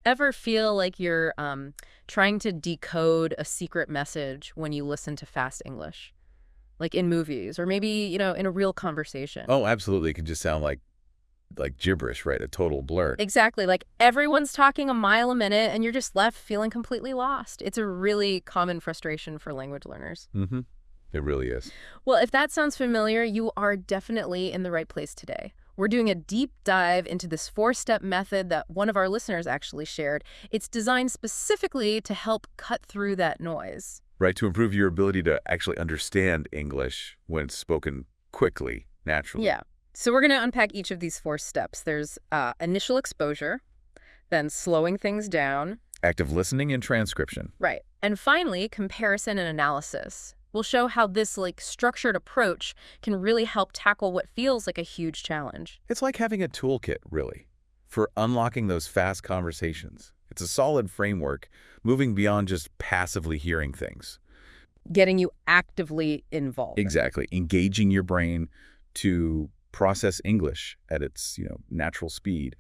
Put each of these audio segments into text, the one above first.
Ever feel like you're trying to decode a secret message when you listen to fast English? Like in movies or maybe, in a real conversation? Oh, absolutely. It can just sound like gibberish, right? A total blur. Exactly. Like everyone's talking a mile a minute and you're just left feeling completely lost. It's a really common frustration for language learners. Mm-hmm. It really is. Well, if that sounds familiar, you are definitely in the right place today. We're doing a deep dive into this 4-step method that one of our listeners actually shared. It's designed specifically to help cut through that noise. Right, to improve your ability to actually understand English when it's spoken quickly, naturally. Yeah. So we're going to unpack each of these 4 steps. There's initial exposure, then slowing things down. Active listening and transcription. Right. And finally, comparison and analysis. We'll show how this structured approach can really help tackle what feels like a huge challenge. It's like having a toolkit, really, for unlocking those fast conversations. It's a solid framework, moving beyond just passively hearing things. Getting you actively involved. Exactly. Engaging your brain to process English at its, natural speed.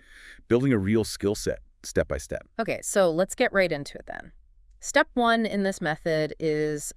Building a real skill set, step by step. Okay, so let's get right into it then. Step 1 in this method is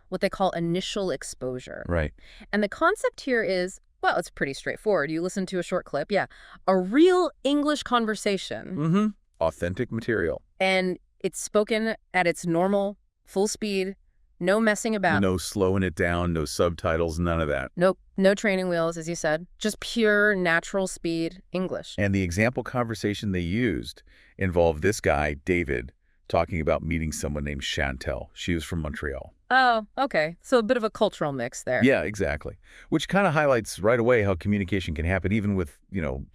what they call initial exposure. Right. And the concept here is, well, it's pretty straightforward. You listen to a short clip, a real English conversation. Mm-hmm. Authentic material. And it's spoken at its normal, full speed, no messing about. No slowing it down, no subtitles, none of that. Nope, no training wheels, as you said. Just pure, natural speed English. And the example conversation they used involved this guy, David, talking about meeting someone named Chantel. She was from Montreal. Oh, okay. So a bit of a cultural mix there. Yeah, exactly. Which kind of highlights right away how communication can happen even with,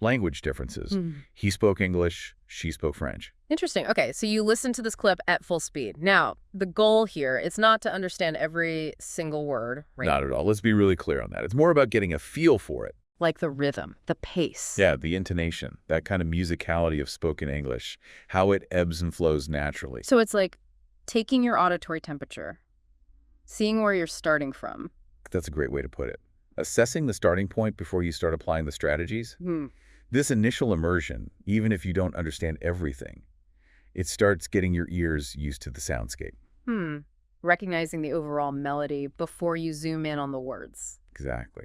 language differences. He spoke English, she spoke French. Interesting. Okay, so you listen to this clip at full speed. Now, the goal here is not to understand every single word, right? Not at all. Let's be really clear on that. It's more about getting a feel for it. Like the rhythm, the pace. Yeah, the intonation, that kind of musicality of spoken English, how it ebbs and flows naturally. So it's like taking your auditory temperature, seeing where you're starting from. That's a great way to put it. Assessing the starting point before you start applying the strategies. This initial immersion, even if you don't understand everything, it starts getting your ears used to the soundscape. Recognizing the overall melody before you zoom in on the words. Exactly.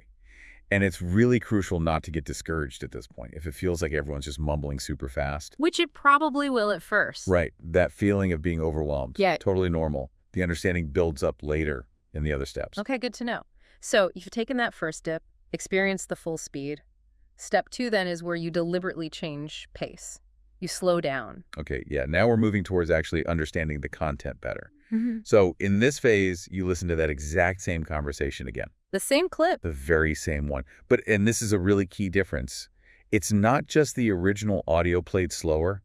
And it's really crucial not to get discouraged at this point if it feels like everyone's just mumbling super fast. Which it probably will at first. Right. That feeling of being overwhelmed. Yeah. Totally normal. The understanding builds up later in the other steps. Okay, good to know. So you've taken that first step, experienced the full speed. Step 2 then is where you deliberately change pace. You slow down. Okay, yeah. Now we're moving towards actually understanding the content better. So in this phase, you listen to that exact same conversation again. The same clip. The very same one. And this is a really key difference. It's not just the original audio played slower.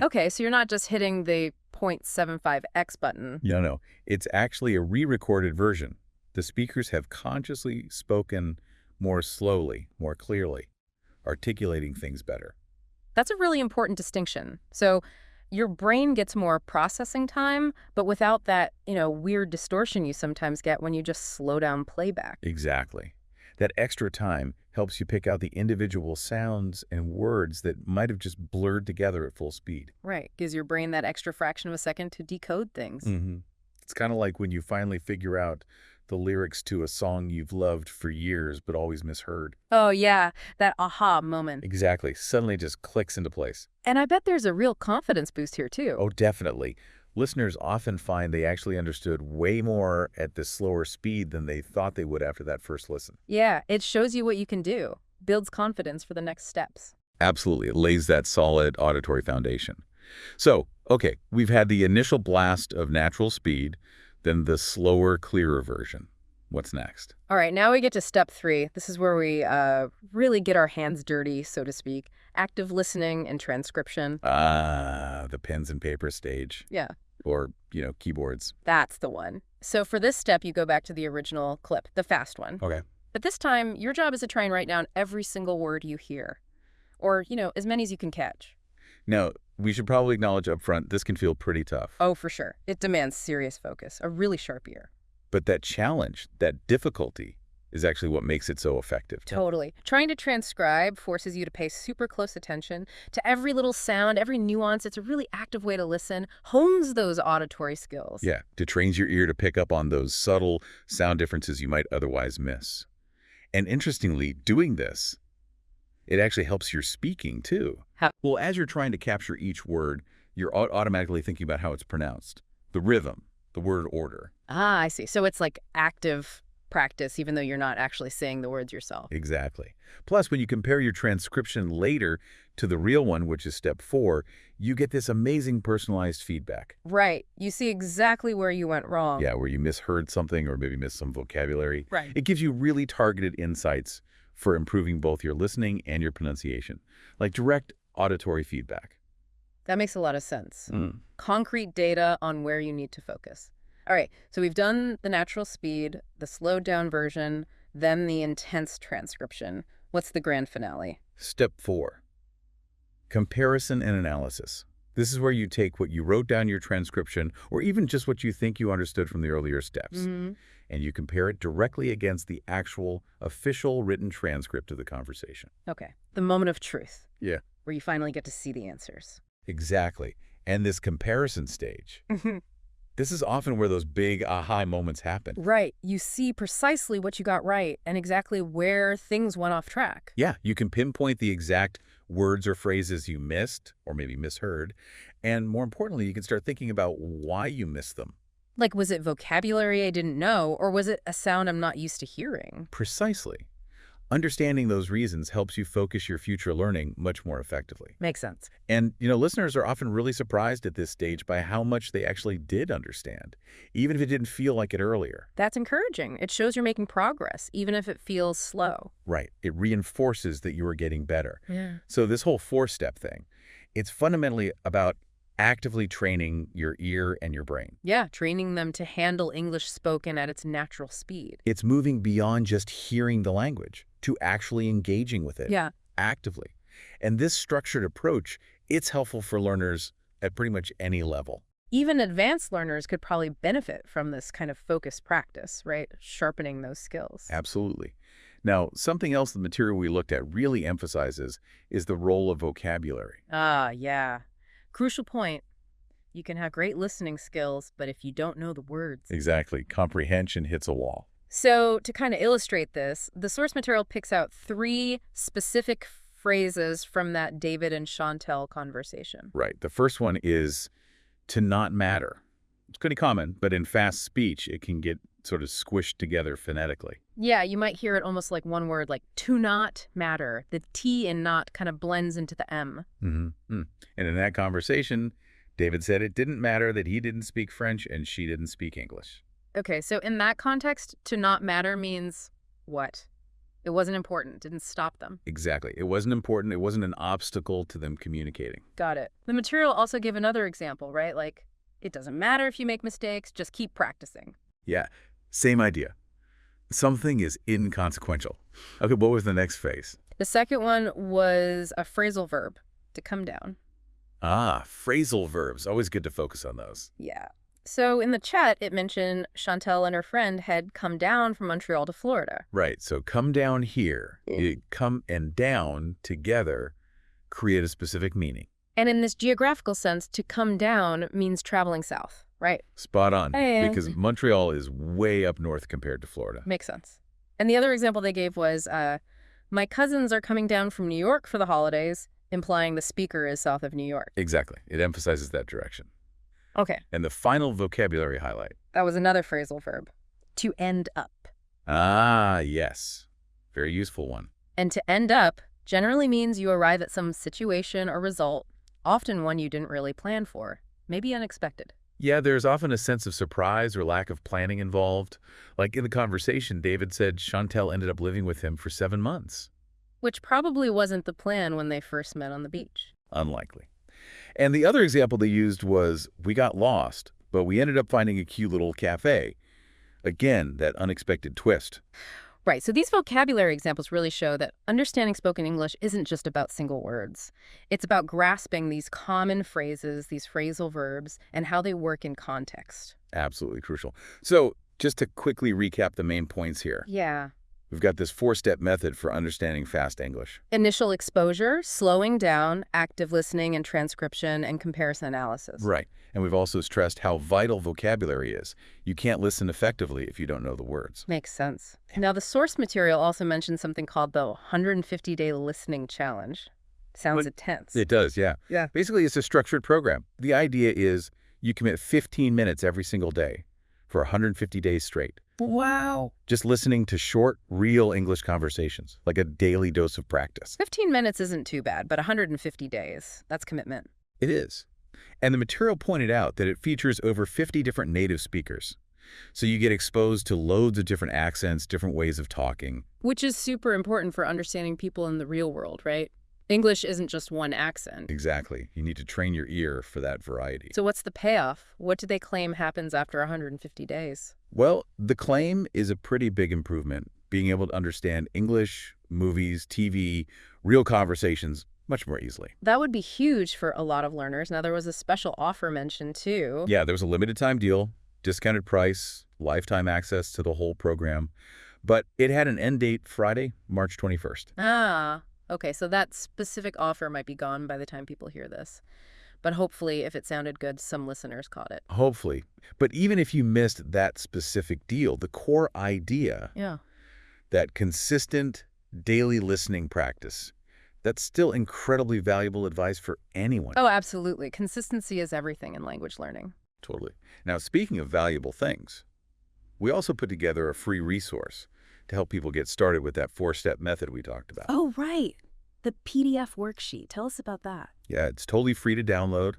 Okay. So you're not just hitting the 0.75x button. No. It's actually a re-recorded version. The speakers have consciously spoken more slowly, more clearly, articulating things better. That's a really important distinction. So your brain gets more processing time, but without that, weird distortion you sometimes get when you just slow down playback. Exactly. That extra time helps you pick out the individual sounds and words that might have just blurred together at full speed. Right. Gives your brain that extra fraction of a second to decode things. It's kind of like when you finally figure out the lyrics to a song you've loved for years but always misheard. Oh, yeah. That aha moment. Exactly. Suddenly just clicks into place. And I bet there's a real confidence boost here, too. Oh, definitely. Listeners often find they actually understood way more at this slower speed than they thought they would after that first listen. Yeah, it shows you what you can do. Builds confidence for the next steps. Absolutely. It lays that solid auditory foundation. So, okay, we've had the initial blast of natural speed, then the slower, clearer version. What's next? All right, now we get to step 3. This is where we really get our hands dirty, so to speak. Active listening and transcription. The pens and paper stage. Yeah. Or, keyboards. That's the one. So for this step, you go back to the original clip, the fast one. Okay. But this time, your job is to try and write down every single word you hear. Or, as many as you can catch. Now, we should probably acknowledge up front, this can feel pretty tough. Oh, for sure. It demands serious focus, a really sharp ear. But that challenge, that difficulty, is actually what makes it so effective. Totally. Trying to transcribe forces you to pay super close attention to every little sound, every nuance. It's a really active way to listen, hones those auditory skills. Yeah, to train your ear to pick up on those subtle sound differences you might otherwise miss. And interestingly, doing this, it actually helps your speaking too. How? Well, as you're trying to capture each word, you're automatically thinking about how it's pronounced, the rhythm, the word order. Ah, I see. So it's like active practice, even though you're not actually saying the words yourself. Exactly. Plus, when you compare your transcription later to the real one, which is step 4, you get this amazing personalized feedback. Right. You see exactly where you went wrong. Yeah, where you misheard something or maybe missed some vocabulary. Right. It gives you really targeted insights for improving both your listening and your pronunciation, like direct auditory feedback. That makes a lot of sense. Concrete data on where you need to focus. All right, so we've done the natural speed, the slowed down version, then the intense transcription. What's the grand finale? Step 4, comparison and analysis. This is where you take what you wrote down in your transcription, or even just what you think you understood from the earlier steps, and you compare it directly against the actual official written transcript of the conversation. Okay, the moment of truth. Yeah. Where you finally get to see the answers. Exactly. And this comparison stage, this is often where those big aha moments happen. Right. You see precisely what you got right and exactly where things went off track. Yeah, you can pinpoint the exact words or phrases you missed or maybe misheard. And more importantly, you can start thinking about why you missed them. Like, was it vocabulary I didn't know, or was it a sound I'm not used to hearing? Precisely. Understanding those reasons helps you focus your future learning much more effectively. Makes sense. And, listeners are often really surprised at this stage by how much they actually did understand, even if it didn't feel like it earlier. That's encouraging. It shows you're making progress, even if it feels slow. Right. It reinforces that you are getting better. Yeah. So this whole 4-step thing, it's fundamentally about actively training your ear and your brain. Yeah, training them to handle English spoken at its natural speed. It's moving beyond just hearing the language to actually engaging with it actively. And this structured approach, it's helpful for learners at pretty much any level. Even advanced learners could probably benefit from this kind of focused practice, right? Sharpening those skills. Absolutely. Now, something else the material we looked at really emphasizes is the role of vocabulary. Ah, yeah. Crucial point. You can have great listening skills, but if you don't know the words. Exactly. Comprehension hits a wall. So to kind of illustrate this, the source material picks out 3 specific phrases from that David and Chantel conversation. Right. The first one is to not matter. It's pretty common, but in fast speech, it can get sort of squished together phonetically. Yeah, you might hear it almost like one word, like to not matter. The T in not kind of blends into the M. And in that conversation, David said it didn't matter that he didn't speak French and she didn't speak English. Okay, so in that context, to not matter means what? It wasn't important, didn't stop them. Exactly. It wasn't important. It wasn't an obstacle to them communicating. Got it. The material also gave another example, right? Like, it doesn't matter if you make mistakes, just keep practicing. Yeah, same idea. Something is inconsequential. Okay, what was the next phase? The second one was a phrasal verb, to come down. Ah, phrasal verbs. Always good to focus on those. Yeah. So in the chat, it mentioned Chantel and her friend had come down from Montreal to Florida. Right, so come down here. Come and down together create a specific meaning. And in this geographical sense, to come down means traveling south, right? Spot on, Hey. because Montreal is way up north compared to Florida. Makes sense. And the other example they gave was, my cousins are coming down from New York for the holidays, implying the speaker is south of New York. Exactly. It emphasizes that direction. Okay. And the final vocabulary highlight. That was another phrasal verb, to end up. Ah, yes. Very useful one. And to end up generally means you arrive at some situation or result, often one you didn't really plan for, maybe unexpected. Yeah, there's often a sense of surprise or lack of planning involved. Like in the conversation, David said Chantel ended up living with him for 7 months. Which probably wasn't the plan when they first met on the beach. Unlikely. And the other example they used was, we got lost, but we ended up finding a cute little cafe. Again, that unexpected twist. Right, so these vocabulary examples really show that understanding spoken English isn't just about single words. It's about grasping these common phrases, these phrasal verbs, and how they work in context. Absolutely crucial. So, just to quickly recap the main points here. Yeah. We've got this four-step method for understanding fast English. Initial exposure, slowing down, active listening and transcription, and comparison analysis. Right. And we've also stressed how vital vocabulary is. You can't listen effectively if you don't know the words. Makes sense. Now, the source material also mentions something called the 150-day listening challenge. Sounds intense. It does, yeah. Yeah. Basically, it's a structured program. The idea is you commit 15 minutes every single day for 150 days straight. Wow. Just listening to short, real English conversations, like a daily dose of practice. 15 minutes isn't too bad, but 150 days, that's commitment. It is. And the material pointed out that it features over 50 different native speakers. So you get exposed to loads of different accents, different ways of talking. Which is super important for understanding people in the real world, right? English isn't just one accent. Exactly. You need to train your ear for that variety. So what's the payoff? What do they claim happens after 150 days? Well, the claim is a pretty big improvement, being able to understand English, movies, TV, real conversations much more easily. That would be huge for a lot of learners. Now, there was a special offer mentioned, too. Yeah, there was a limited time deal, discounted price, lifetime access to the whole program. But it had an end date Friday, March 21st. Ah, okay, so that specific offer might be gone by the time people hear this. But hopefully, if it sounded good, some listeners caught it. Hopefully. But even if you missed that specific deal, the core idea, that consistent daily listening practice, that's still incredibly valuable advice for anyone. Oh, absolutely. Consistency is everything in language learning. Totally. Now, speaking of valuable things, we also put together a free resource to help people get started with that four-step method we talked about. Oh, right. The PDF worksheet. Tell us about that. Yeah, it's totally free to download,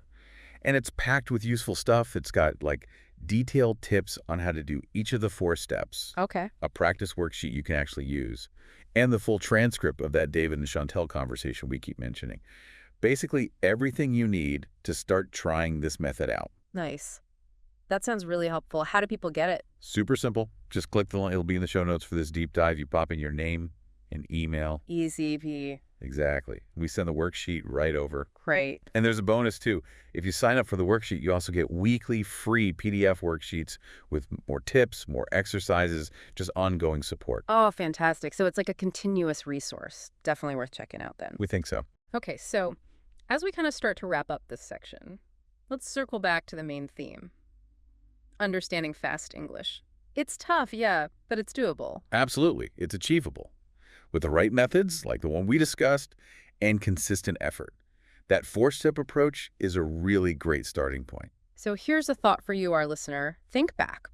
and it's packed with useful stuff. It's got, like, detailed tips on how to do each of the four steps. Okay. A practice worksheet you can actually use, and the full transcript of that David and Chantel conversation we keep mentioning. Basically, everything you need to start trying this method out. Nice. That sounds really helpful. How do people get it? Super simple. Just click the link. It'll be in the show notes for this deep dive. You pop in your name and email. Easy peasy. Exactly. We send the worksheet right over. Great. And there's a bonus, too. If you sign up for the worksheet, you also get weekly free PDF worksheets with more tips, more exercises, just ongoing support. Oh, fantastic. So it's like a continuous resource. Definitely worth checking out then. We think so. Okay, so as we kind of start to wrap up this section, let's circle back to the main theme. Understanding fast English. It's tough, yeah, but it's doable. Absolutely. It's achievable. With the right methods, like the one we discussed, and consistent effort. That four-step approach is a really great starting point. So here's a thought for you, our listener. Think back.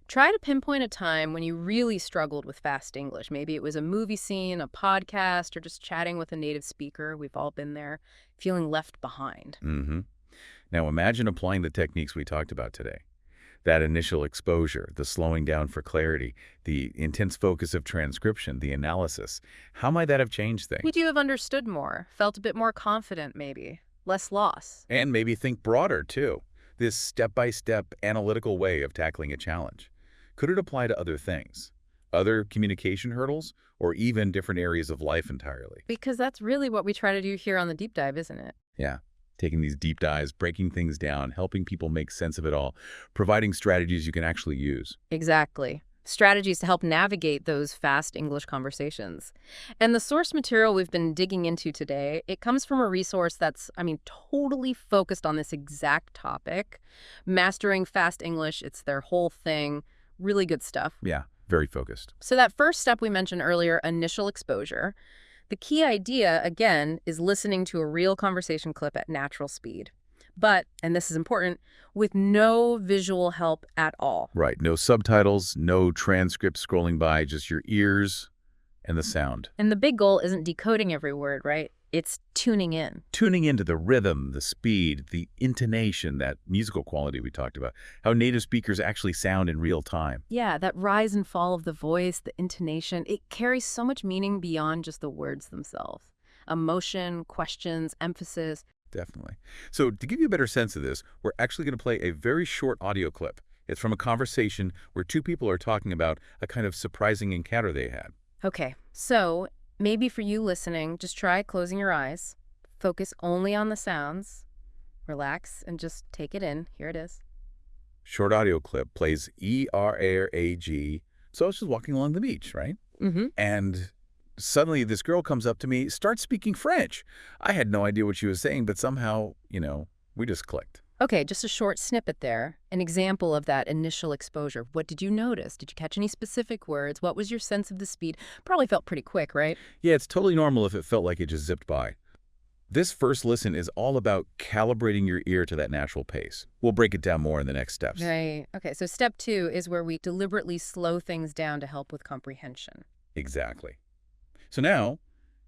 Try to pinpoint a time when you really struggled with fast English. Maybe it was a movie scene, a podcast, or just chatting with a native speaker. We've all been there, feeling left behind. Now imagine applying the techniques we talked about today. That initial exposure, the slowing down for clarity, the intense focus of transcription, the analysis. How might that have changed things? Would you have understood more, felt a bit more confident maybe, less loss? And maybe think broader, too. This step-by-step analytical way of tackling a challenge. Could it apply to other things? Other communication hurdles? Or even different areas of life entirely? Because that's really what we try to do here on the Deep Dive, isn't it? Yeah. Taking these deep dives, breaking things down, helping people make sense of it all, providing strategies you can actually use. Exactly. Strategies to help navigate those fast English conversations. And the source material we've been digging into today, it comes from a resource that's, totally focused on this exact topic. Mastering Fast English, it's their whole thing. Really good stuff. Yeah, very focused. So that first step we mentioned earlier, initial exposure. The key idea, again, is listening to a real conversation clip at natural speed. But, and this is important, with no visual help at all. Right. No subtitles, no transcript scrolling by, just your ears and the sound. And the big goal isn't decoding every word, right? It's tuning in. Tuning into the rhythm, the speed, the intonation, that musical quality we talked about, how native speakers actually sound in real time. Yeah, that rise and fall of the voice, the intonation, it carries so much meaning beyond just the words themselves. Emotion, questions, emphasis. Definitely. So to give you a better sense of this, we're actually going to play a very short audio clip. It's from a conversation where two people are talking about a kind of surprising encounter they had. Okay, so maybe for you listening, just try closing your eyes. Focus only on the sounds. Relax and just take it in. Here it is. Short audio clip plays E-R-A-G. So it's just walking along the beach, right? Mm-hmm. And suddenly this girl comes up to me, starts speaking French. I had no idea what she was saying, but somehow, we just clicked. Okay, just a short snippet there. An example of that initial exposure. What did you notice? Did you catch any specific words? What was your sense of the speed? Probably felt pretty quick, right? Yeah, it's totally normal if it felt like it just zipped by. This first listen is all about calibrating your ear to that natural pace. We'll break it down more in the next steps. Right. Okay, so step 2 is where we deliberately slow things down to help with comprehension. Exactly. So now,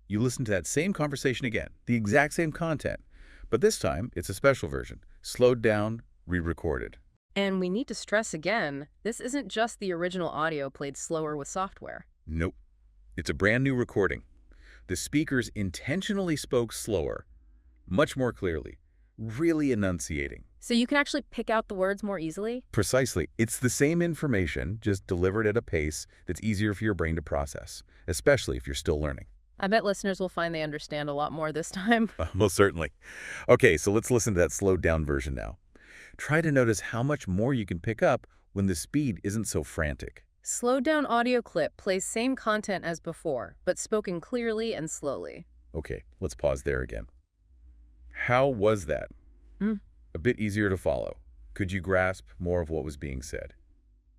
you listen to that same conversation again, the exact same content, but this time it's a special version, slowed down, re-recorded. And we need to stress again, this isn't just the original audio played slower with software. Nope. It's a brand new recording. The speakers intentionally spoke slower, much more clearly, really enunciating. So you can actually pick out the words more easily? Precisely. It's the same information, just delivered at a pace that's easier for your brain to process, especially if you're still learning. I bet listeners will find they understand a lot more this time. Most certainly. Okay, so let's listen to that slowed down version now. Try to notice how much more you can pick up when the speed isn't so frantic. Slowed down audio clip plays same content as before, but spoken clearly and slowly. Okay, let's pause there again. How was that? A bit easier to follow. Could you grasp more of what was being said?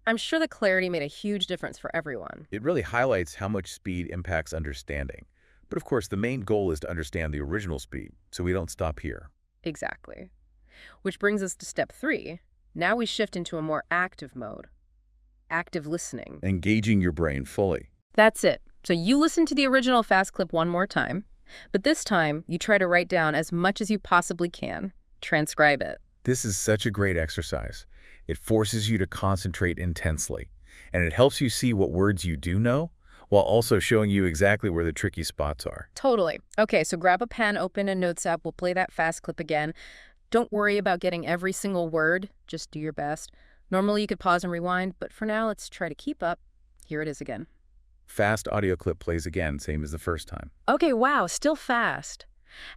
I'm sure the clarity made a huge difference for everyone. It really highlights how much speed impacts understanding. But of course, the main goal is to understand the original speed, so we don't stop here. Exactly. Which brings us to step 3. Now we shift into a more active mode. Active listening. Engaging your brain fully. That's it. So you listen to the original fast clip one more time, but this time you try to write down as much as you possibly can. Transcribe it. This is such a great exercise. It forces you to concentrate intensely, and it helps you see what words you do know, while also showing you exactly where the tricky spots are. Totally. Okay, so grab a pen, open a notes app. We'll play that fast clip again. Don't worry about getting every single word. Just do your best. Normally you could pause and rewind, but for now, let's try to keep up. Here it is again. Fast audio clip plays again, same as the first time. Okay, wow, still fast.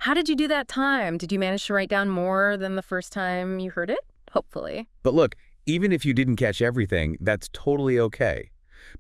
How did you do that time? Did you manage to write down more than the first time you heard it? Hopefully. But look, even if you didn't catch everything, that's totally okay.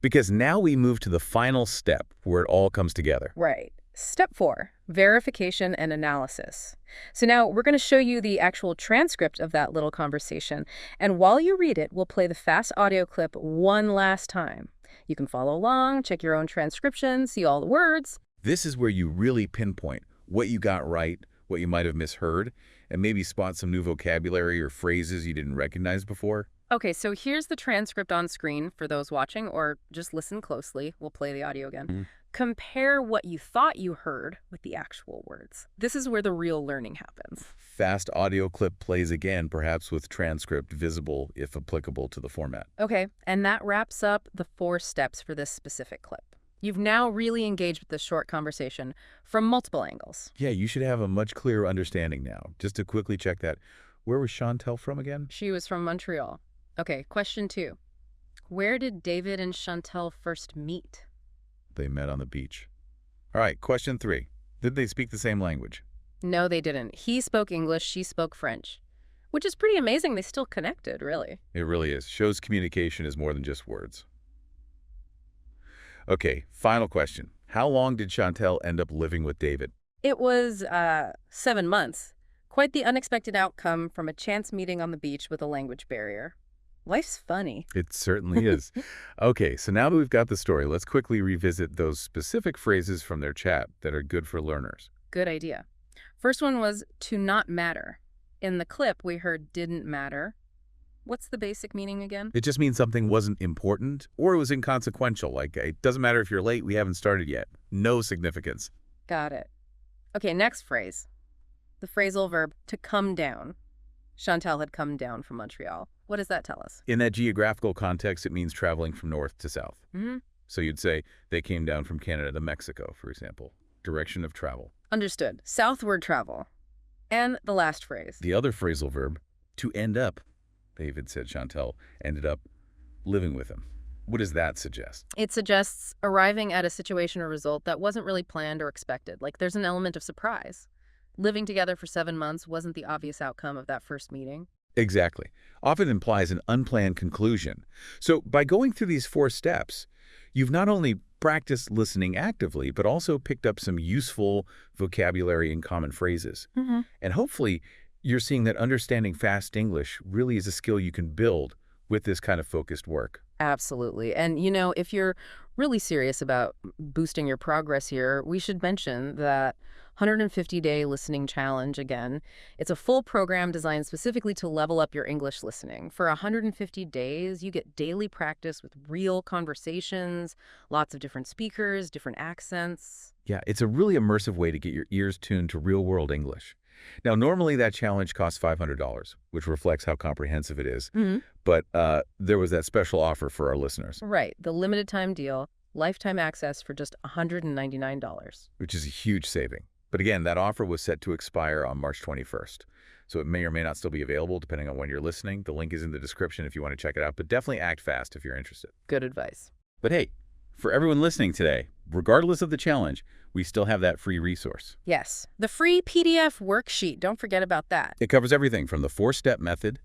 Because now we move to the final step where it all comes together. Right. Step 4, verification and analysis. So now we're going to show you the actual transcript of that little conversation. And while you read it, we'll play the fast audio clip one last time. You can follow along, check your own transcription, see all the words. This is where you really pinpoint what you got right, what you might have misheard, and maybe spot some new vocabulary or phrases you didn't recognize before. Okay, so here's the transcript on screen for those watching, or just listen closely. We'll play the audio again. Compare what you thought you heard with the actual words. This is where the real learning happens. Fast audio clip plays again, perhaps with transcript visible if applicable to the format. Okay, and that wraps up the 4 steps for this specific clip. You've now really engaged with this short conversation from multiple angles. Yeah, you should have a much clearer understanding now. Just to quickly check that, where was Chantel from again? She was from Montreal. Okay, question 2. Where did David and Chantel first meet? They met on the beach. All right, question 3. Did they speak the same language? No, they didn't. He spoke English, she spoke French. Which is pretty amazing. They still connected, really. It really is. Shows communication is more than just words. Okay, final question. How long did Chantel end up living with David? It was 7 months. Quite the unexpected outcome from a chance meeting on the beach with a language barrier. Life's funny. It certainly is. Okay, so now that we've got the story, let's quickly revisit those specific phrases from their chat that are good for learners. Good idea. First one was to not matter. In the clip, we heard didn't matter. What's the basic meaning again? It just means something wasn't important or it was inconsequential. Like, it doesn't matter if you're late, we haven't started yet. No significance. Got it. Okay, next phrase. The phrasal verb to come down. Chantel had come down from Montreal. What does that tell us? In that geographical context, it means traveling from north to south. So you'd say they came down from Canada to Mexico, for example. Direction of travel. Understood. Southward travel. And the last phrase. The other phrasal verb, to end up. David said Chantel ended up living with him. What does that suggest? It suggests arriving at a situation or result that wasn't really planned or expected. Like there's an element of surprise. Living together for 7 months wasn't the obvious outcome of that first meeting. Exactly. Often implies an unplanned conclusion. So by going through these 4 steps, you've not only practiced listening actively, but also picked up some useful vocabulary and common phrases. And hopefully, you're seeing that understanding fast English really is a skill you can build with this kind of focused work. Absolutely. And, if you're really serious about boosting your progress here, we should mention that 150-day listening challenge again. It's a full program designed specifically to level up your English listening. For 150 days, you get daily practice with real conversations, lots of different speakers, different accents. Yeah, it's a really immersive way to get your ears tuned to real-world English. Now, normally that challenge costs $500, which reflects how comprehensive it is. But there was that special offer for our listeners. Right. The limited time deal, lifetime access for just $199. Which is a huge saving. But again, that offer was set to expire on March 21st. So it may or may not still be available depending on when you're listening. The link is in the description if you want to check it out. But definitely act fast if you're interested. Good advice. But hey, for everyone listening today, regardless of the challenge, we still have that free resource. Yes. The free PDF worksheet. Don't forget about that. It covers everything from the 4-step method,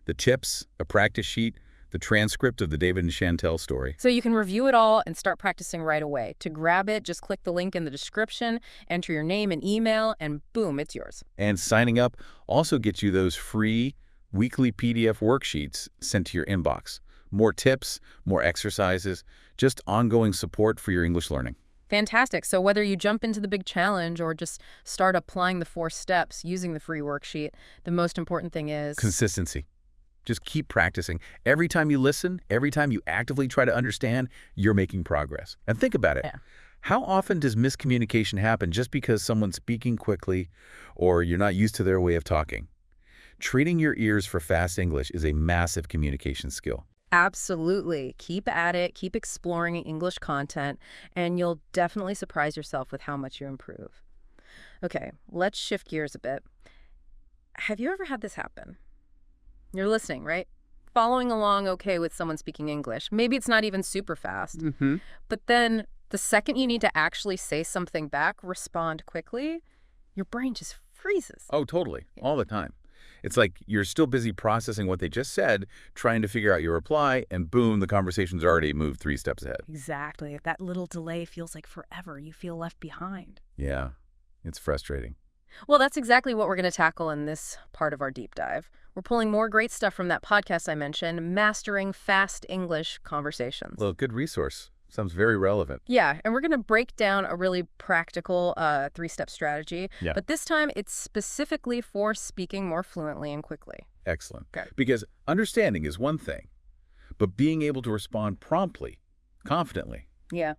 the tips, a practice sheet, the transcript of the David and Chantel story. So you can review it all and start practicing right away. To grab it, just click the link in the description, enter your name and email, and boom, it's yours. And signing up also gets you those free weekly PDF worksheets sent to your inbox. More tips, more exercises, just ongoing support for your English learning. Fantastic. So whether you jump into the big challenge or just start applying the 4 steps using the free worksheet, the most important thing is consistency. Just keep practicing. Every time you listen, every time you actively try to understand, you're making progress. And think about it. Yeah. How often does miscommunication happen just because someone's speaking quickly or you're not used to their way of talking? Treating your ears for fast English is a massive communication skill. Absolutely. Keep at it, keep exploring English content, and you'll definitely surprise yourself with how much you improve. Okay, let's shift gears a bit. Have you ever had this happen? You're listening, right? Following along okay with someone speaking English. Maybe it's not even super fast. But then the second you need to actually say something back, respond quickly, your brain just freezes. Oh, totally. All the time. It's like you're still busy processing what they just said, trying to figure out your reply, and boom, the conversation's already moved 3 steps ahead. Exactly. That little delay feels like forever. You feel left behind. Yeah, it's frustrating. Well, that's exactly what we're going to tackle in this part of our deep dive. We're pulling more great stuff from that podcast I mentioned, Mastering Fast English Conversations. Well, good resource. Sounds very relevant. Yeah, and we're going to break down a really practical 3-step strategy. Yeah. But this time, it's specifically for speaking more fluently and quickly. Excellent. Okay. Because understanding is one thing, but being able to respond promptly, confidently, Yeah.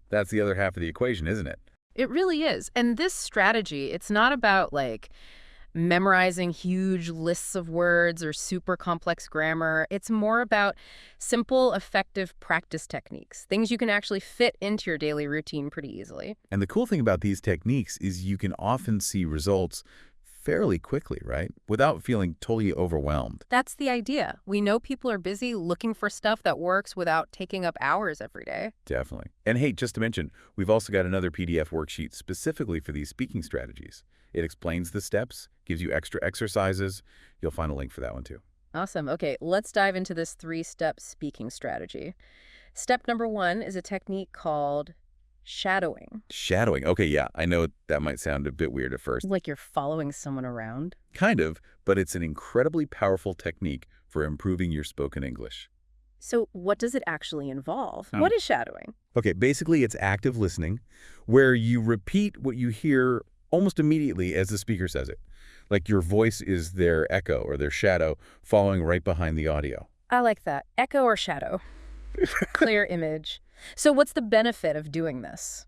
that's the other half of the equation, isn't it? It really is. And this strategy, it's not about memorizing huge lists of words or super complex grammar. It's more about simple, effective practice techniques, things you can actually fit into your daily routine pretty easily. And the cool thing about these techniques is you can often see results fairly quickly, right? Without feeling totally overwhelmed. That's the idea. We know people are busy looking for stuff that works without taking up hours every day. Definitely. And hey, just to mention, we've also got another PDF worksheet specifically for these speaking strategies. It explains the steps, gives you extra exercises. You'll find a link for that one too. Awesome. Okay, let's dive into this 3-step speaking strategy. Step number 1 is a technique called shadowing. Shadowing. Okay, yeah, I know that might sound a bit weird at first. Like you're following someone around. Kind of, but it's an incredibly powerful technique for improving your spoken English. So what does it actually involve? What is shadowing? Okay, basically it's active listening, where you repeat what you hear almost immediately as the speaker says it. Like your voice is their echo or their shadow following right behind the audio. I like that. Echo or shadow. Clear image. So what's the benefit of doing this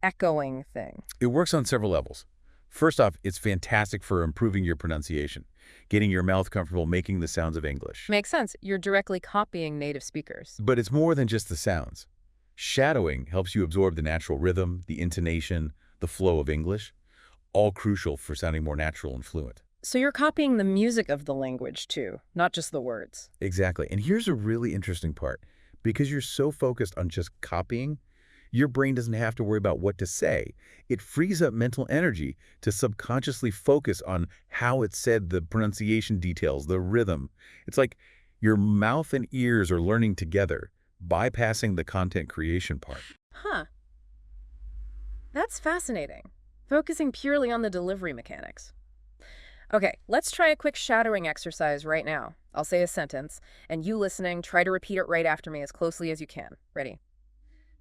echoing thing? It works on several levels. First off, it's fantastic for improving your pronunciation, getting your mouth comfortable making the sounds of English. Makes sense. You're directly copying native speakers. But it's more than just the sounds. Shadowing helps you absorb the natural rhythm, the intonation, the flow of English, all crucial for sounding more natural and fluent. So you're copying the music of the language too, not just the words. Exactly. And here's a really interesting part. Because you're so focused on just copying, your brain doesn't have to worry about what to say. It frees up mental energy to subconsciously focus on how it's said, the pronunciation details, the rhythm. It's like your mouth and ears are learning together, bypassing the content creation part. Huh. That's fascinating. Focusing purely on the delivery mechanics. Okay, let's try a quick shadowing exercise right now. I'll say a sentence, and you listening, try to repeat it right after me as closely as you can. Ready?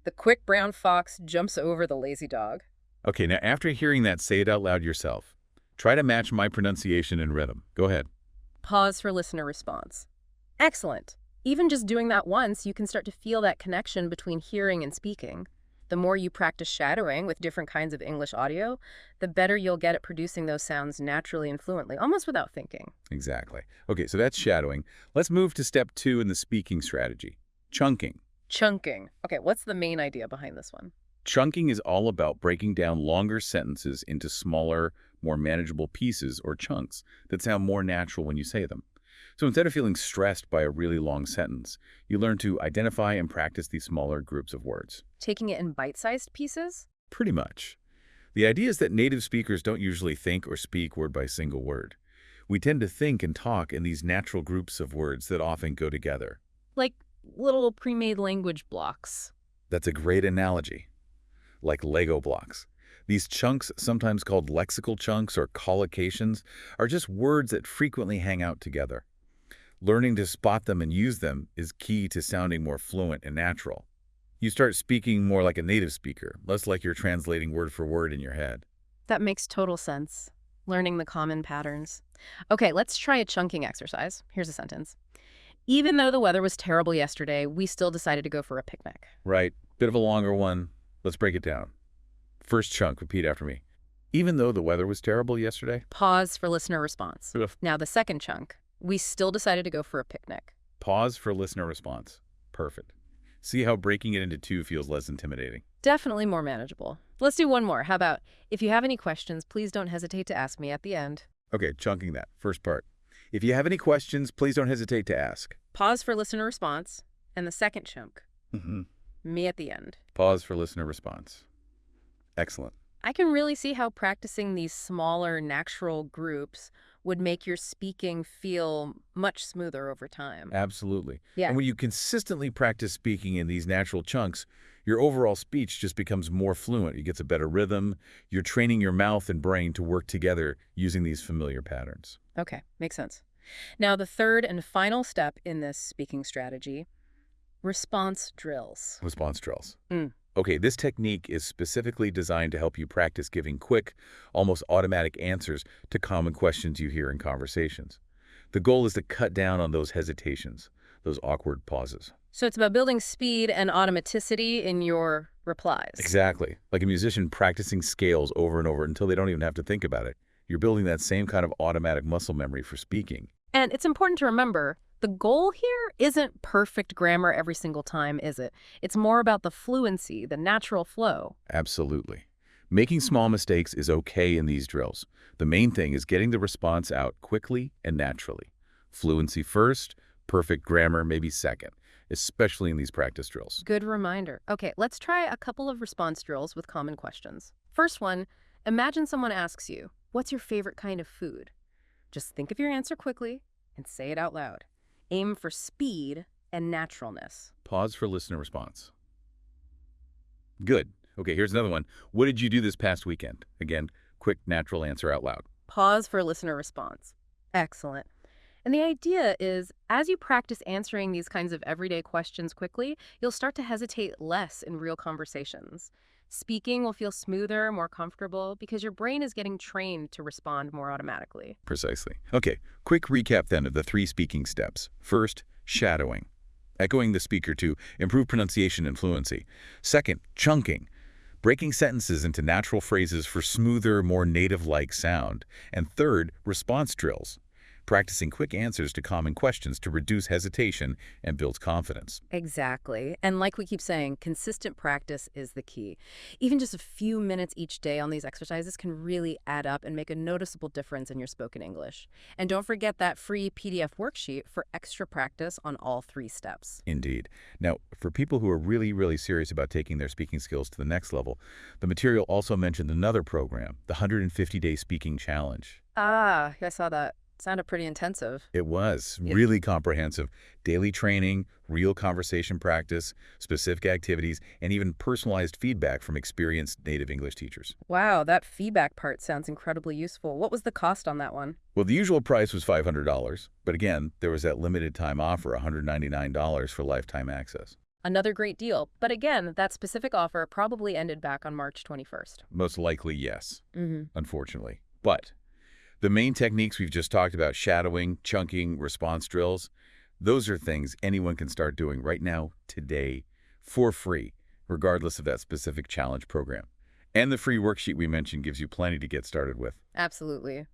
The quick brown fox jumps over the lazy dog. Okay, now after hearing that, say it out loud yourself. Try to match my pronunciation and rhythm. Go ahead. Pause for listener response. Excellent. Even just doing that once, you can start to feel that connection between hearing and speaking. The more you practice shadowing with different kinds of English audio, the better you'll get at producing those sounds naturally and fluently, almost without thinking. Exactly. Okay, so that's shadowing. Let's move to step 2 in the speaking strategy, chunking. Chunking. Okay, what's the main idea behind this one? Chunking is all about breaking down longer sentences into smaller, more manageable pieces or chunks that sound more natural when you say them. So instead of feeling stressed by a really long sentence, you learn to identify and practice these smaller groups of words. Taking it in bite-sized pieces? Pretty much. The idea is that native speakers don't usually think or speak word by single word. We tend to think and talk in these natural groups of words that often go together. Like little pre-made language blocks. That's a great analogy. Like Lego blocks. These chunks, sometimes called lexical chunks or collocations, are just words that frequently hang out together. Learning to spot them and use them is key to sounding more fluent and natural. You start speaking more like a native speaker, less like you're translating word for word in your head. That makes total sense. Learning the common patterns. Okay, let's try a chunking exercise. Here's a sentence. Even though the weather was terrible yesterday, we still decided to go for a picnic. Right. Bit of a longer one. Let's break it down. First chunk, repeat after me. Even though the weather was terrible yesterday. Pause for listener response. Ugh. Now the second chunk. We still decided to go for a picnic. Pause for listener response. Perfect. See how breaking it into 2 feels less intimidating. Definitely more manageable. Let's do one more. How about, if you have any questions, please don't hesitate to ask me at the end. Okay, chunking that. First part. If you have any questions, please don't hesitate to ask. Pause for listener response. And the second chunk. Mm-hmm. Me at the end. Pause for listener response. Excellent. I can really see how practicing these smaller, natural groups would make your speaking feel much smoother over time. Absolutely. Yeah. And when you consistently practice speaking in these natural chunks, your overall speech just becomes more fluent. It gets a better rhythm. You're training your mouth and brain to work together using these familiar patterns. Okay, makes sense. Now, the third and final step in this speaking strategy, response drills. Response drills. Mm. Okay, this technique is specifically designed to help you practice giving quick, almost automatic answers to common questions you hear in conversations. The goal is to cut down on those hesitations, those awkward pauses. So it's about building speed and automaticity in your replies. Exactly. Like a musician practicing scales over and over until they don't even have to think about it. You're building that same kind of automatic muscle memory for speaking. And it's important to remember, the goal here isn't perfect grammar every single time, is it? It's more about the fluency, the natural flow. Absolutely. Making small mistakes is okay in these drills. The main thing is getting the response out quickly and naturally. Fluency first, perfect grammar maybe second, especially in these practice drills. Good reminder. Okay, let's try a couple of response drills with common questions. First one, imagine someone asks you, what's your favorite kind of food? Just think of your answer quickly and say it out loud. Aim for speed and naturalness. Pause for listener response. Good. Okay, here's another one. What did you do this past weekend? Again, quick, natural answer out loud. Pause for listener response. Excellent. And the idea is, as you practice answering these kinds of everyday questions quickly, you'll start to hesitate less in real conversations. Speaking will feel smoother, more comfortable, because your brain is getting trained to respond more automatically. Precisely. Okay, quick recap then of the 3 speaking steps. First, shadowing, echoing the speaker to improve pronunciation and fluency. Second, chunking, breaking sentences into natural phrases for smoother, more native-like sound. And third, response drills, practicing quick answers to common questions to reduce hesitation and build confidence. Exactly. And like we keep saying, consistent practice is the key. Even just a few minutes each day on these exercises can really add up and make a noticeable difference in your spoken English. And don't forget that free PDF worksheet for extra practice on all 3 steps. Indeed. Now, for people who are really serious about taking their speaking skills to the next level, the material also mentioned another program, the 150-Day Speaking Challenge. Ah, I saw that. Sounded pretty intensive. It was Yeah. really comprehensive. Daily training, real conversation practice, specific activities, and even personalized feedback from experienced native English teachers. Wow, that feedback part sounds incredibly useful. What was the cost on that one? Well, the usual price was $500, but again, there was that limited time offer, $199 for lifetime access. Another great deal. But again, that specific offer probably ended back on March 21st. Most likely, yes, Mm-hmm. unfortunately. But the main techniques we've just talked about, shadowing, chunking, response drills, those are things anyone can start doing right now, today, for free, regardless of that specific challenge program. And the free worksheet we mentioned gives you plenty to get started with. Absolutely.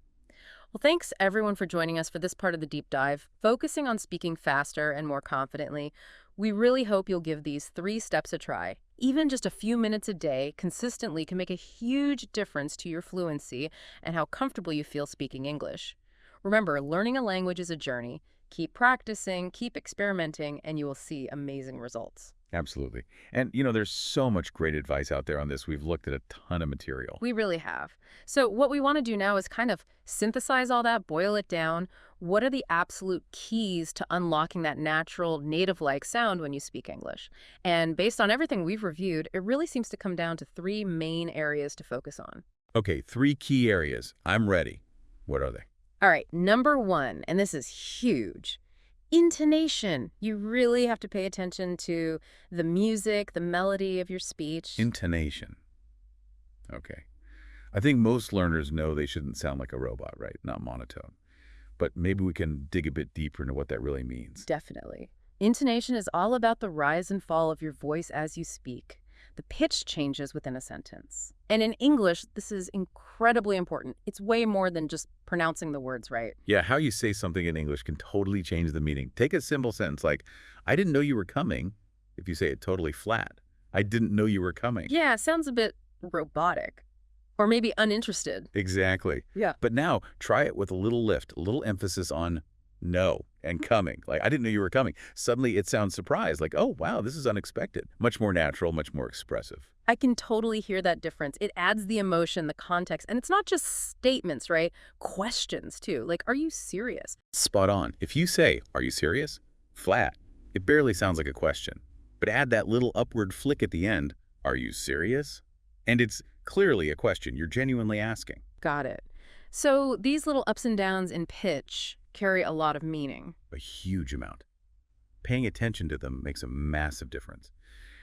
Well, thanks everyone for joining us for this part of the deep dive, focusing on speaking faster and more confidently. We really hope you'll give these 3 steps a try. Even just a few minutes a day consistently can make a huge difference to your fluency and how comfortable you feel speaking English. Remember, learning a language is a journey. Keep practicing, keep experimenting, and you will see amazing results. Absolutely. And, there's so much great advice out there on this. We've looked at a ton of material. We really have. So what we want to do now is kind of synthesize all that, boil it down. What are the absolute keys to unlocking that natural, native-like sound when you speak English? And based on everything we've reviewed, it really seems to come down to 3 main areas to focus on. Okay, 3 key areas. I'm ready. What are they? All right, number 1, and this is huge. Intonation. You really have to pay attention to the music, the melody of your speech. Intonation. Okay. I think most learners know they shouldn't sound like a robot, right? Not monotone. But maybe we can dig a bit deeper into what that really means. Definitely. Intonation is all about the rise and fall of your voice as you speak. The pitch changes within a sentence. And in English, this is incredibly important. It's way more than just pronouncing the words right. Yeah, how you say something in English can totally change the meaning. Take a simple sentence like, I didn't know you were coming, if you say it totally flat. I didn't know you were coming. Yeah, it sounds a bit robotic. Or maybe uninterested. Exactly. Yeah. But now, try it with a little lift, a little emphasis on no and coming. Like, I didn't know you were coming. Suddenly, it sounds surprised, like, oh, wow, this is unexpected. Much more natural, much more expressive. I can totally hear that difference. It adds the emotion, the context, and it's not just statements, right? Questions, too. Like, are you serious? Spot on. If you say, are you serious? Flat. It barely sounds like a question. But add that little upward flick at the end, are you serious? And it's clearly a question you're genuinely asking. Got it. So these little ups and downs in pitch carry a lot of meaning. A huge amount. Paying attention to them makes a massive difference.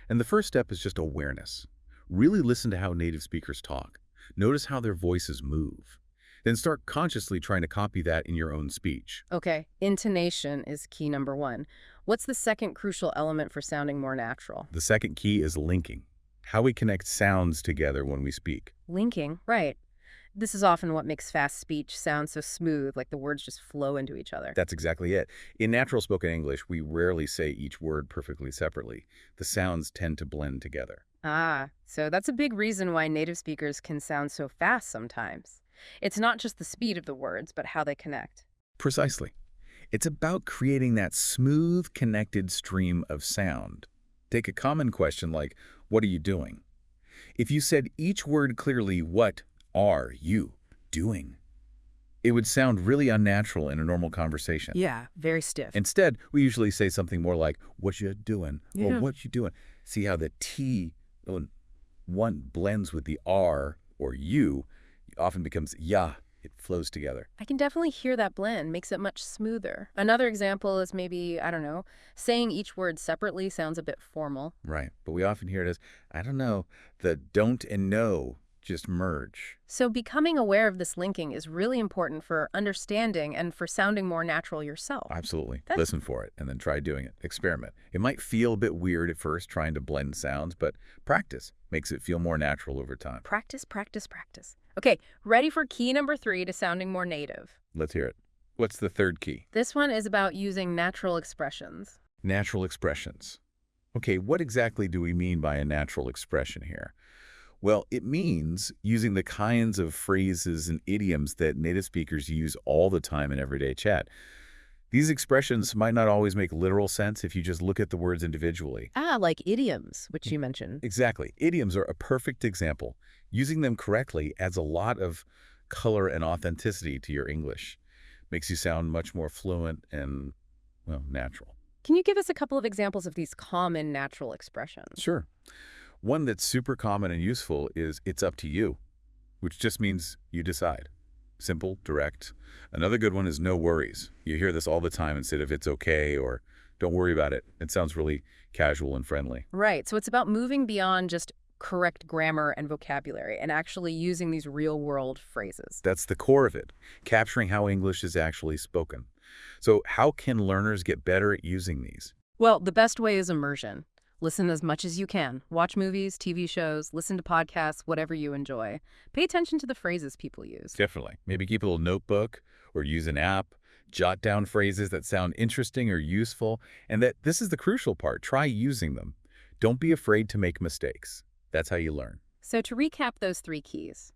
And the first step is just awareness. Really listen to how native speakers talk. Notice how their voices move. Then start consciously trying to copy that in your own speech. Okay, intonation is key number 1. What's the second crucial element for sounding more natural? The second key is linking. How we connect sounds together when we speak. Linking, right. This is often what makes fast speech sound so smooth, like the words just flow into each other. That's exactly it. In natural spoken English, we rarely say each word perfectly separately. The sounds tend to blend together. Ah, so that's a big reason why native speakers can sound so fast sometimes. It's not just the speed of the words, but how they connect. Precisely. It's about creating that smooth, connected stream of sound. Take a common question like, what are you doing? If you said each word clearly, what are you doing? It would sound really unnatural in a normal conversation. Yeah, very stiff. Instead, we usually say something more like, what you doing? Yeah. Or what you doing? See how the T, when one blends with the R or you, often becomes ya. It flows together. I can definitely hear that blend, makes it much smoother. Another example is maybe, I don't know, saying each word separately sounds a bit formal. Right. But we often hear it as, I don't know, the don't and no just merge. So becoming aware of this linking is really important for understanding and for sounding more natural yourself. Absolutely. That's- Listen for it and then try doing it. Experiment. It might feel a bit weird at first trying to blend sounds, but practice makes it feel more natural over time. Practice, practice, practice. Okay, ready for key number 3 to sounding more native. Let's hear it. What's the third key? This one is about using natural expressions. Natural expressions. Okay, what exactly do we mean by a natural expression here? Well, it means using the kinds of phrases and idioms that native speakers use all the time in everyday chat. These expressions might not always make literal sense if you just look at the words individually. Ah, like idioms, which you mentioned. Exactly. Idioms are a perfect example. Using them correctly adds a lot of color and authenticity to your English. Makes you sound much more fluent and, well, natural. Can you give us a couple of examples of these common natural expressions? Sure. One that's super common and useful is "it's up to you," which just means you decide. Simple, direct. Another good one is "no worries." You hear this all the time instead of "it's okay" or "don't worry about it." It sounds really casual and friendly. Right. So it's about moving beyond just correct grammar and vocabulary and actually using these real-world phrases. That's the core of it, capturing how English is actually spoken. So how can learners get better at using these? Well, the best way is immersion. Listen as much as you can. Watch movies, TV shows, listen to podcasts, whatever you enjoy. Pay attention to the phrases people use. Definitely. Maybe keep a little notebook or use an app. Jot down phrases that sound interesting or useful. And this is the crucial part. Try using them. Don't be afraid to make mistakes. That's how you learn. So to recap those three keys: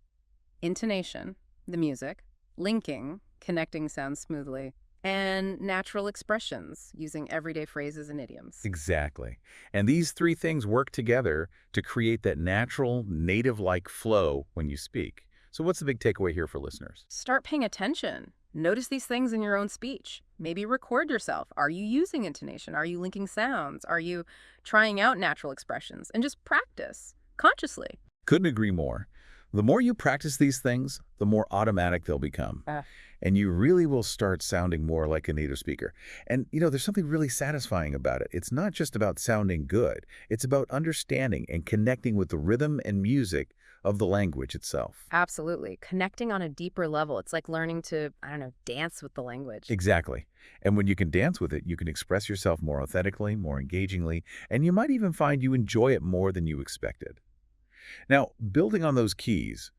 intonation, the music; linking, connecting sounds smoothly; and natural expressions, using everyday phrases and idioms. Exactly. And these three things work together to create that natural, native-like flow when you speak. So what's the big takeaway here for listeners? Start paying attention. Notice these things in your own speech. Maybe record yourself. Are you using intonation? Are you linking sounds? Are you trying out natural expressions? And just practice consciously. Couldn't agree more. The more you practice these things, the more automatic they'll become. And you really will start sounding more like a native speaker. And, there's something really satisfying about it. It's not just about sounding good. It's about understanding and connecting with the rhythm and music of the language itself. Absolutely. Connecting on a deeper level. It's like learning to, dance with the language. Exactly. And when you can dance with it, you can express yourself more authentically, more engagingly, and you might even find you enjoy it more than you expected. Now, building on those keys,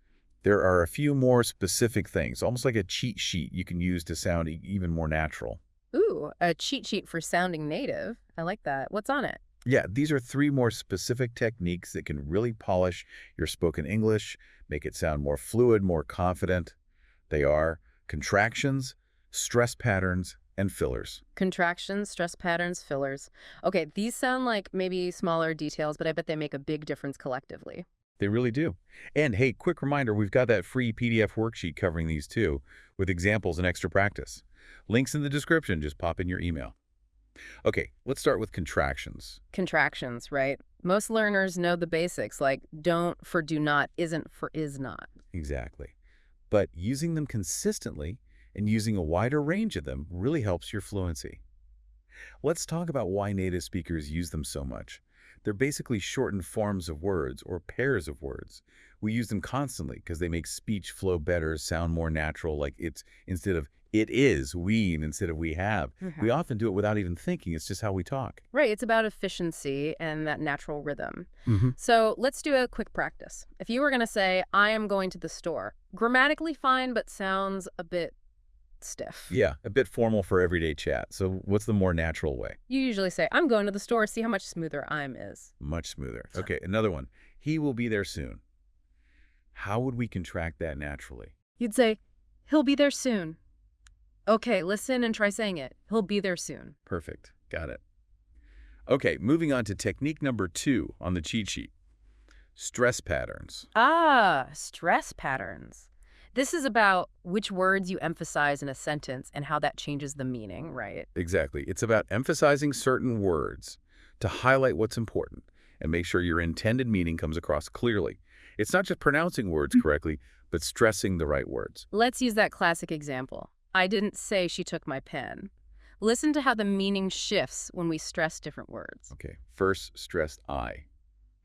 there are a few more specific things, almost like a cheat sheet you can use to sound even more natural. Ooh, a cheat sheet for sounding native. I like that. What's on it? Yeah, these are 3 more specific techniques that can really polish your spoken English, make it sound more fluid, more confident. They are contractions, stress patterns, and fillers. Contractions, stress patterns, fillers. Okay, these sound like maybe smaller details, but I bet they make a big difference collectively. They really do. And hey, quick reminder, we've got that free PDF worksheet covering these too, with examples and extra practice. Links in the description, just pop in your email. Okay, let's start with contractions. Contractions, right? Most learners know the basics, like don't for do not, isn't for is not. Exactly. But using them consistently and using a wider range of them really helps your fluency. Let's talk about why native speakers use them so much. They're basically shortened forms of words or pairs of words. We use them constantly because they make speech flow better, sound more natural, like it's instead of it is, we, instead of we have. We often do it without even thinking. It's just how we talk. Right, it's about efficiency and that natural rhythm. Mm-hmm. So let's do a quick practice. If you were going to say, I am going to the store, grammatically fine, but sounds a bit stiff. Yeah, a bit formal for everyday chat. So what's the more natural way? You usually say, I'm going to the store, see how much smoother I'm is. Much smoother. Okay, another one. He will be there soon. How would we contract that naturally? You'd say, he'll be there soon. Okay, listen and try saying it. He'll be there soon. Perfect. Got it. Okay, moving on to technique number 2 on the cheat sheet. Stress patterns. Ah, stress patterns. This is about which words you emphasize in a sentence and how that changes the meaning, right? Exactly. It's about emphasizing certain words to highlight what's important and make sure your intended meaning comes across clearly. It's not just pronouncing words correctly, but stressing the right words. Let's use that classic example. I didn't say she took my pen. Listen to how the meaning shifts when we stress different words. Okay, first stressed I.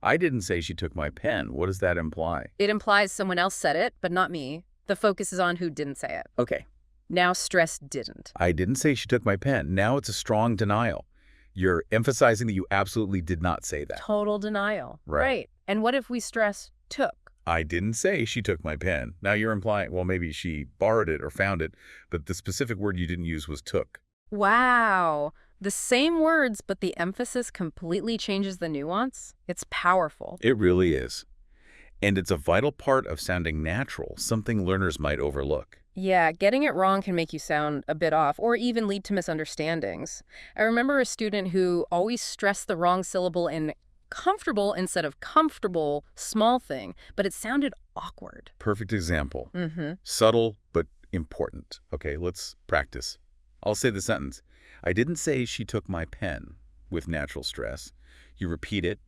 I didn't say she took my pen. What does that imply? It implies someone else said it, but not me. The focus is on who didn't say it. Okay. Now stress didn't. I didn't say she took my pen. Now it's a strong denial. You're emphasizing that you absolutely did not say that. Total denial. Right. And what if we stress took? I didn't say she took my pen. Now you're implying, well, maybe she borrowed it or found it, but the specific word you didn't use was took. Wow. The same words, but the emphasis completely changes the nuance. It's powerful. It really is. And it's a vital part of sounding natural, something learners might overlook. Yeah, getting it wrong can make you sound a bit off or even lead to misunderstandings. I remember a student who always stressed the wrong syllable in comfortable instead of comfortable, small thing, but it sounded awkward. Perfect example. Mm-hmm. Subtle, but Important. Okay, let's practice. I'll say the sentence. I didn't say she took my pen with natural stress. You repeat it.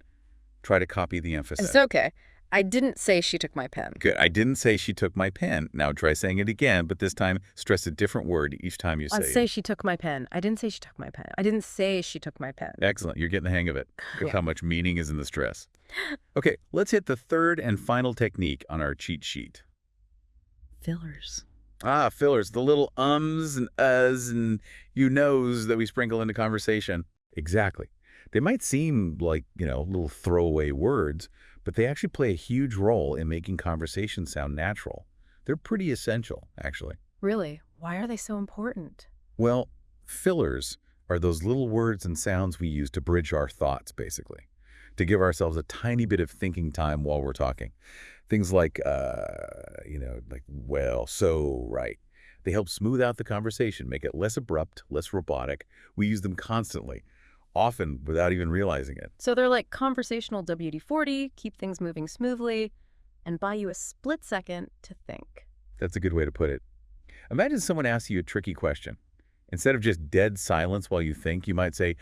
Try to copy the emphasis. It's okay. I didn't say she took my pen. Good. I didn't say she took my pen. Now try saying it again, but this time stress a different word each time you say I'd it. say she took my pen. I didn't say she took my pen. I didn't say she took my pen. Excellent. You're getting the hang of it. Look Yeah. how much meaning is in the stress. Okay, let's hit the third and final technique on our cheat sheet. Fillers. Ah, fillers, the little ums and uhs and you knows that we sprinkle into conversation. Exactly. They might seem like, little throwaway words, but they actually play a huge role in making conversation sound natural. They're pretty essential, actually. Really? Why are they so important? Well, fillers are those little words and sounds we use to bridge our thoughts, basically, to give ourselves a tiny bit of thinking time while we're talking. Things like, well, so, right. They help smooth out the conversation, make it less abrupt, less robotic. We use them constantly, often without even realizing it. So they're like conversational WD-40, keep things moving smoothly, and buy you a split second to think. That's a good way to put it. Imagine someone asks you a tricky question. Instead of just dead silence while you think, you might say,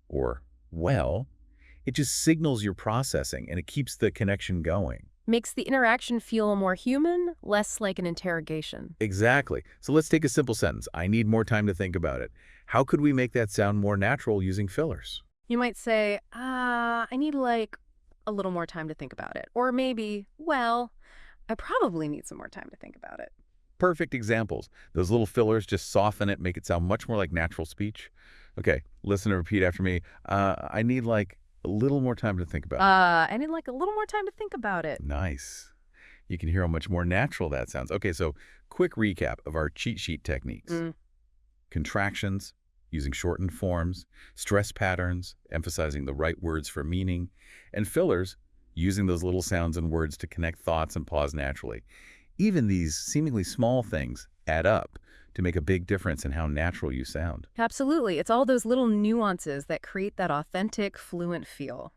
or, well. It just signals you're processing, and it keeps the connection going. Makes the interaction feel more human, less like an interrogation. Exactly. So let's take a simple sentence. I need more time to think about it. How could we make that sound more natural using fillers? You might say, I need like a little more time to think about it. Or maybe, well, I probably need some more time to think about it. Perfect examples. Those little fillers just soften it, make it sound much more like natural speech. Okay, listen and repeat after me. I need like a little more time to think about it. I need like a little more time to think about it. Nice. You can hear how much more natural that sounds. Okay, so quick recap of our cheat sheet techniques. Contractions, using shortened forms, stress patterns, emphasizing the right words for meaning, and fillers, using those little sounds and words to connect thoughts and pause naturally. Even these seemingly small things add up to make a big difference in how natural you sound. Absolutely. It's all those little nuances that create that authentic, fluent feel.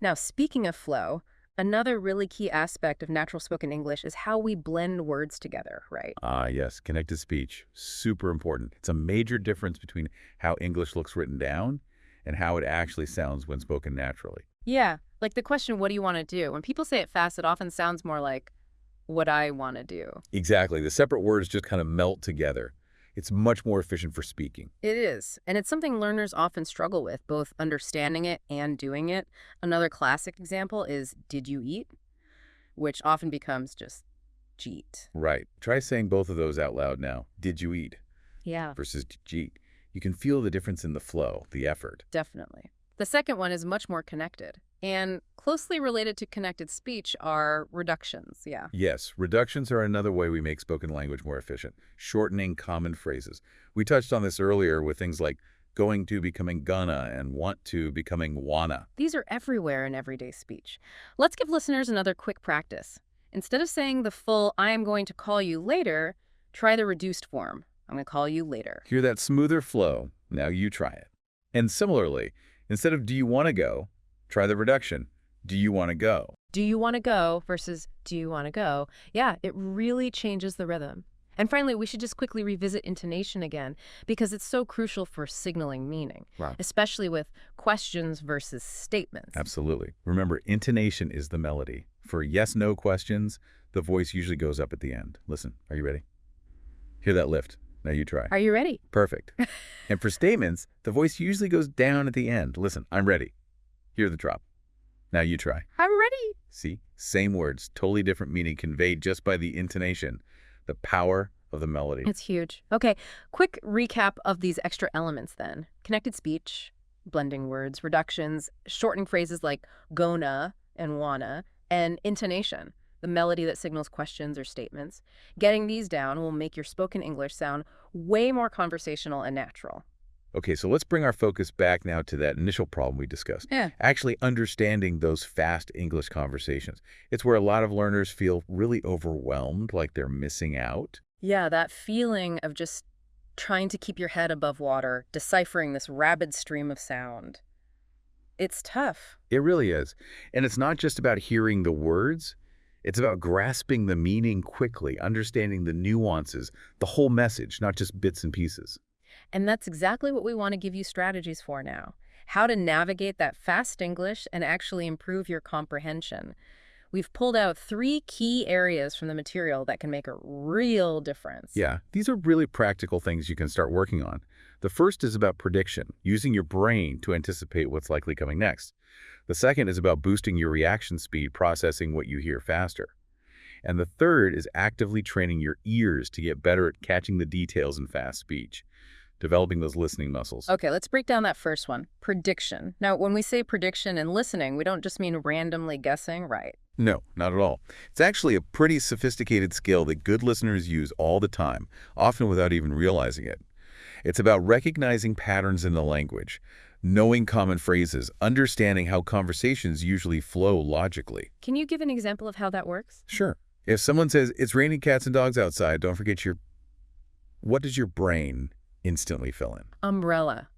Now, speaking of flow, another really key aspect of natural spoken English is how we blend words together, right? Ah, yes, connected speech, super important. It's a major difference between how English looks written down and how it actually sounds when spoken naturally. Yeah, like the question, what do you want to do? When people say it fast, it often sounds more like, what I want to do. Exactly. The separate words just kind of melt together. It's much more efficient for speaking. It is, and it's something learners often struggle with, both understanding it and doing it. Another classic example is, did you eat? Which often becomes just, jeet. Right. Try saying both of those out loud now. Did you eat? Yeah, Versus jeet. You can feel the difference in the flow, the effort. definitely. The second one is much more connected, and closely related to connected speech are reductions, yeah. Yes, reductions are another way we make spoken language more efficient, shortening common phrases. We touched on this earlier with things like going to becoming gonna and want to becoming wanna. These are everywhere in everyday speech. Let's give listeners another quick practice. Instead of saying the full, I am going to call you later, try the reduced form. I'm going to call you later. Hear that smoother flow? Now you try it. And similarly, instead of do you want to go, try the reduction. Do you want to go? Do you want to go versus do you want to go? Yeah, it really changes the rhythm. And finally, we should just quickly revisit intonation again, because it's so crucial for signaling meaning, Wow. especially with questions versus statements. Absolutely. Remember, intonation is the melody. For yes-no questions, the voice usually goes up at the end. Listen, are you ready? Hear that lift. Now you try. Are you ready? Perfect. And for statements, the voice usually goes down at the end. Listen, I'm ready. Hear the drop. Now you try. I'm ready. See? Same words, totally different meaning conveyed just by the intonation. The power of the melody. It's huge. Okay, quick recap of these extra elements then. Connected speech, blending words, reductions, shortening phrases like gonna and wanna, and intonation, the melody that signals questions or statements. Getting these down will make your spoken English sound way more conversational and natural. Okay, so let's bring our focus back now to that initial problem we discussed. Yeah. Actually understanding those fast English conversations. It's where a lot of learners feel really overwhelmed, like they're missing out. Yeah, that feeling of just trying to keep your head above water, deciphering this rapid stream of sound. It's tough. It really is. And it's not just about hearing the words. It's about grasping the meaning quickly, understanding the nuances, the whole message, not just bits and pieces. And that's exactly what we want to give you strategies for now. How to navigate that fast English and actually improve your comprehension. We've pulled out 3 key areas from the material that can make a real difference. Yeah, these are really practical things you can start working on. The first is about prediction, using your brain to anticipate what's likely coming next. The second is about boosting your reaction speed, processing what you hear faster. And the third is actively training your ears to get better at catching the details in fast speech, developing those listening muscles. Okay, let's break down that first one, prediction. Now, when we say prediction and listening, we don't just mean randomly guessing, right? No, not at all. It's actually a pretty sophisticated skill that good listeners use all the time, often without even realizing it. It's about recognizing patterns in the language, knowing common phrases, understanding how conversations usually flow logically. Can you give an example of how that works? Sure. If someone says, "It's raining cats and dogs outside, don't forget your..." What does your brain instantly fill in? Umbrella.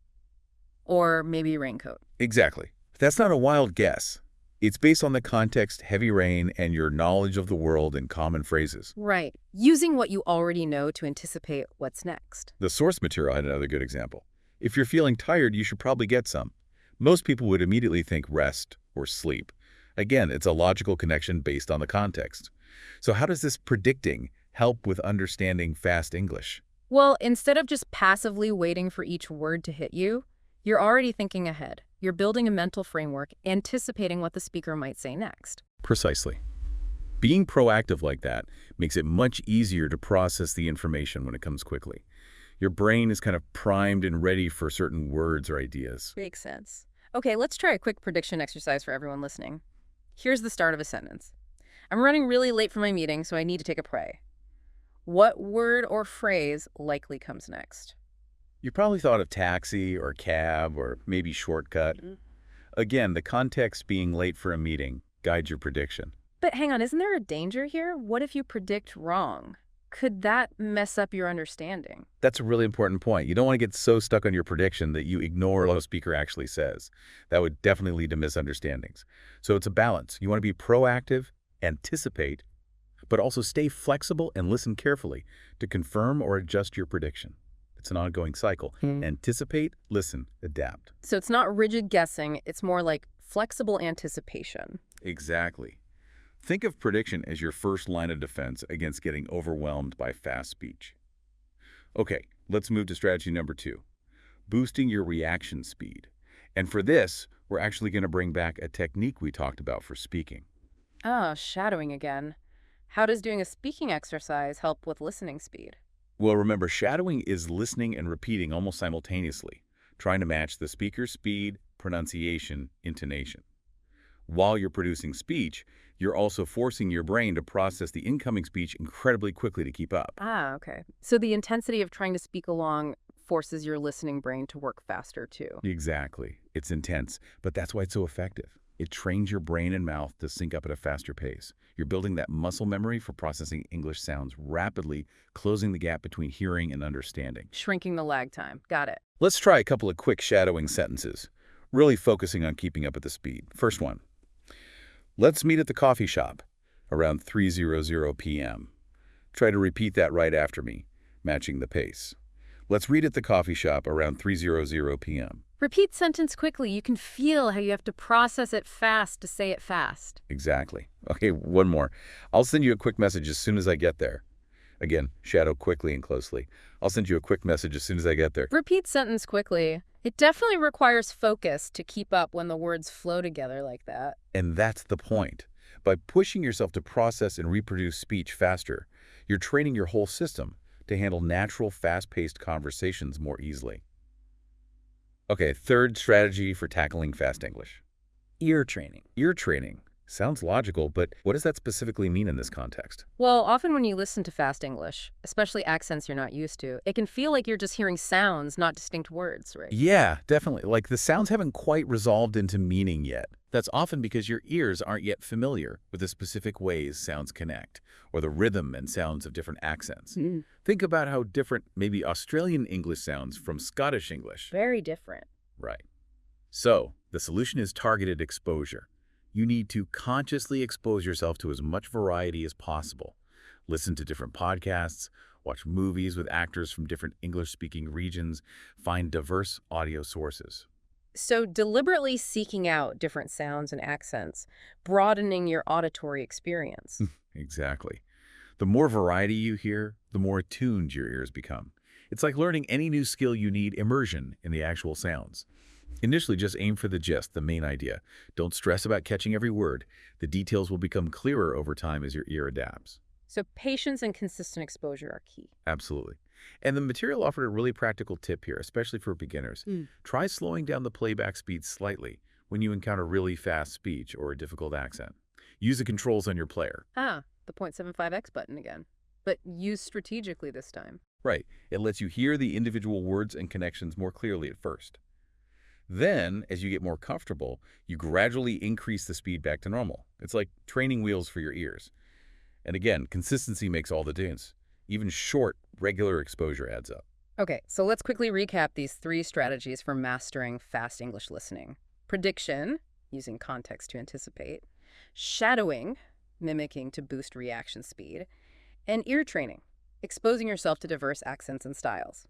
Or maybe raincoat. Exactly. That's not a wild guess. It's based on the context, heavy rain, and your knowledge of the world and common phrases. Right. Using what you already know to anticipate what's next. The source material had another good example. If you're feeling tired, you should probably get some. Most people would immediately think rest or sleep. Again, it's a logical connection based on the context. So how does this predicting help with understanding fast English? Well, instead of just passively waiting for each word to hit you, you're already thinking ahead. You're building a mental framework, anticipating what the speaker might say next. Precisely. Being proactive like that makes it much easier to process the information when it comes quickly. Your brain is kind of primed and ready for certain words or ideas. Makes sense. Okay, let's try a quick prediction exercise for everyone listening. Here's the start of a sentence. I'm running really late for my meeting, so I need to take a pray. What word or phrase likely comes next? You probably thought of taxi or cab or maybe shortcut. Again, the context being late for a meeting guides your prediction. But hang on, isn't there a danger here? What if you predict wrong? Could that mess up your understanding? That's a really important point. You don't want to get so stuck on your prediction that you ignore what the speaker actually says. That would definitely lead to misunderstandings. So it's a balance. You want to be proactive, anticipate, but also stay flexible and listen carefully to confirm or adjust your prediction. It's an ongoing cycle. Anticipate, listen, adapt. So it's not rigid guessing, it's more like flexible anticipation. Exactly. Think of prediction as your first line of defense against getting overwhelmed by fast speech. Okay, let's move to strategy number 2, boosting your reaction speed. And for this, we're actually going to bring back a technique we talked about for speaking. Ah, shadowing again. How does doing a speaking exercise help with listening speed? Well, remember, shadowing is listening and repeating almost simultaneously, trying to match the speaker's speed, pronunciation, intonation. While you're producing speech, you're also forcing your brain to process the incoming speech incredibly quickly to keep up. Ah, okay. So the intensity of trying to speak along forces your listening brain to work faster too. Exactly. It's intense, but that's why it's so effective. It trains your brain and mouth to sync up at a faster pace. You're building that muscle memory for processing English sounds rapidly, closing the gap between hearing and understanding. Shrinking the lag time. Got it. Let's try a couple of quick shadowing sentences, really focusing on keeping up at the speed. First one. Let's meet at the coffee shop around 3:00 p.m. Try to repeat that right after me, matching the pace. Let's read at the coffee shop around 3:00 p.m. Repeat sentence quickly. You can feel how you have to process it fast to say it fast. Exactly. Okay, one more. I'll send you a quick message as soon as I get there. Again, shadow quickly and closely. I'll send you a quick message as soon as I get there. Repeat sentence quickly. It definitely requires focus to keep up when the words flow together like that. And that's the point. By pushing yourself to process and reproduce speech faster, you're training your whole system to handle natural, fast-paced conversations more easily. Okay, third strategy for tackling fast English. Ear training. Ear training. Sounds logical, but what does that specifically mean in this context? Well, often when you listen to fast English, especially accents you're not used to, it can feel like you're just hearing sounds, not distinct words, right? Yeah, definitely. Like the sounds haven't quite resolved into meaning yet. That's often because your ears aren't yet familiar with the specific ways sounds connect, or the rhythm and sounds of different accents. Think about how different maybe Australian English sounds from Scottish English. Very different. Right. So, the solution is targeted exposure. You need to consciously expose yourself to as much variety as possible. Listen to different podcasts, watch movies with actors from different English-speaking regions, find diverse audio sources. So deliberately seeking out different sounds and accents, broadening your auditory experience. Exactly. The more variety you hear, the more attuned your ears become. It's like learning any new skill. You need immersion in the actual sounds. Initially, just aim for the gist, the main idea. Don't stress about catching every word. The details will become clearer over time as your ear adapts. So patience and consistent exposure are key. Absolutely. And the material offered a really practical tip here, especially for beginners. Try slowing down the playback speed slightly when you encounter really fast speech or a difficult accent. Use the controls on your player. Ah, the 0.75x button again. But use strategically this time. Right. It lets you hear the individual words and connections more clearly at first. Then, as you get more comfortable, you gradually increase the speed back to normal. It's like training wheels for your ears. And again, consistency makes all the difference. Even short, regular exposure adds up. Okay, so let's quickly recap these 3 strategies for mastering fast English listening. Prediction, using context to anticipate. Shadowing, mimicking to boost reaction speed. And ear training, exposing yourself to diverse accents and styles.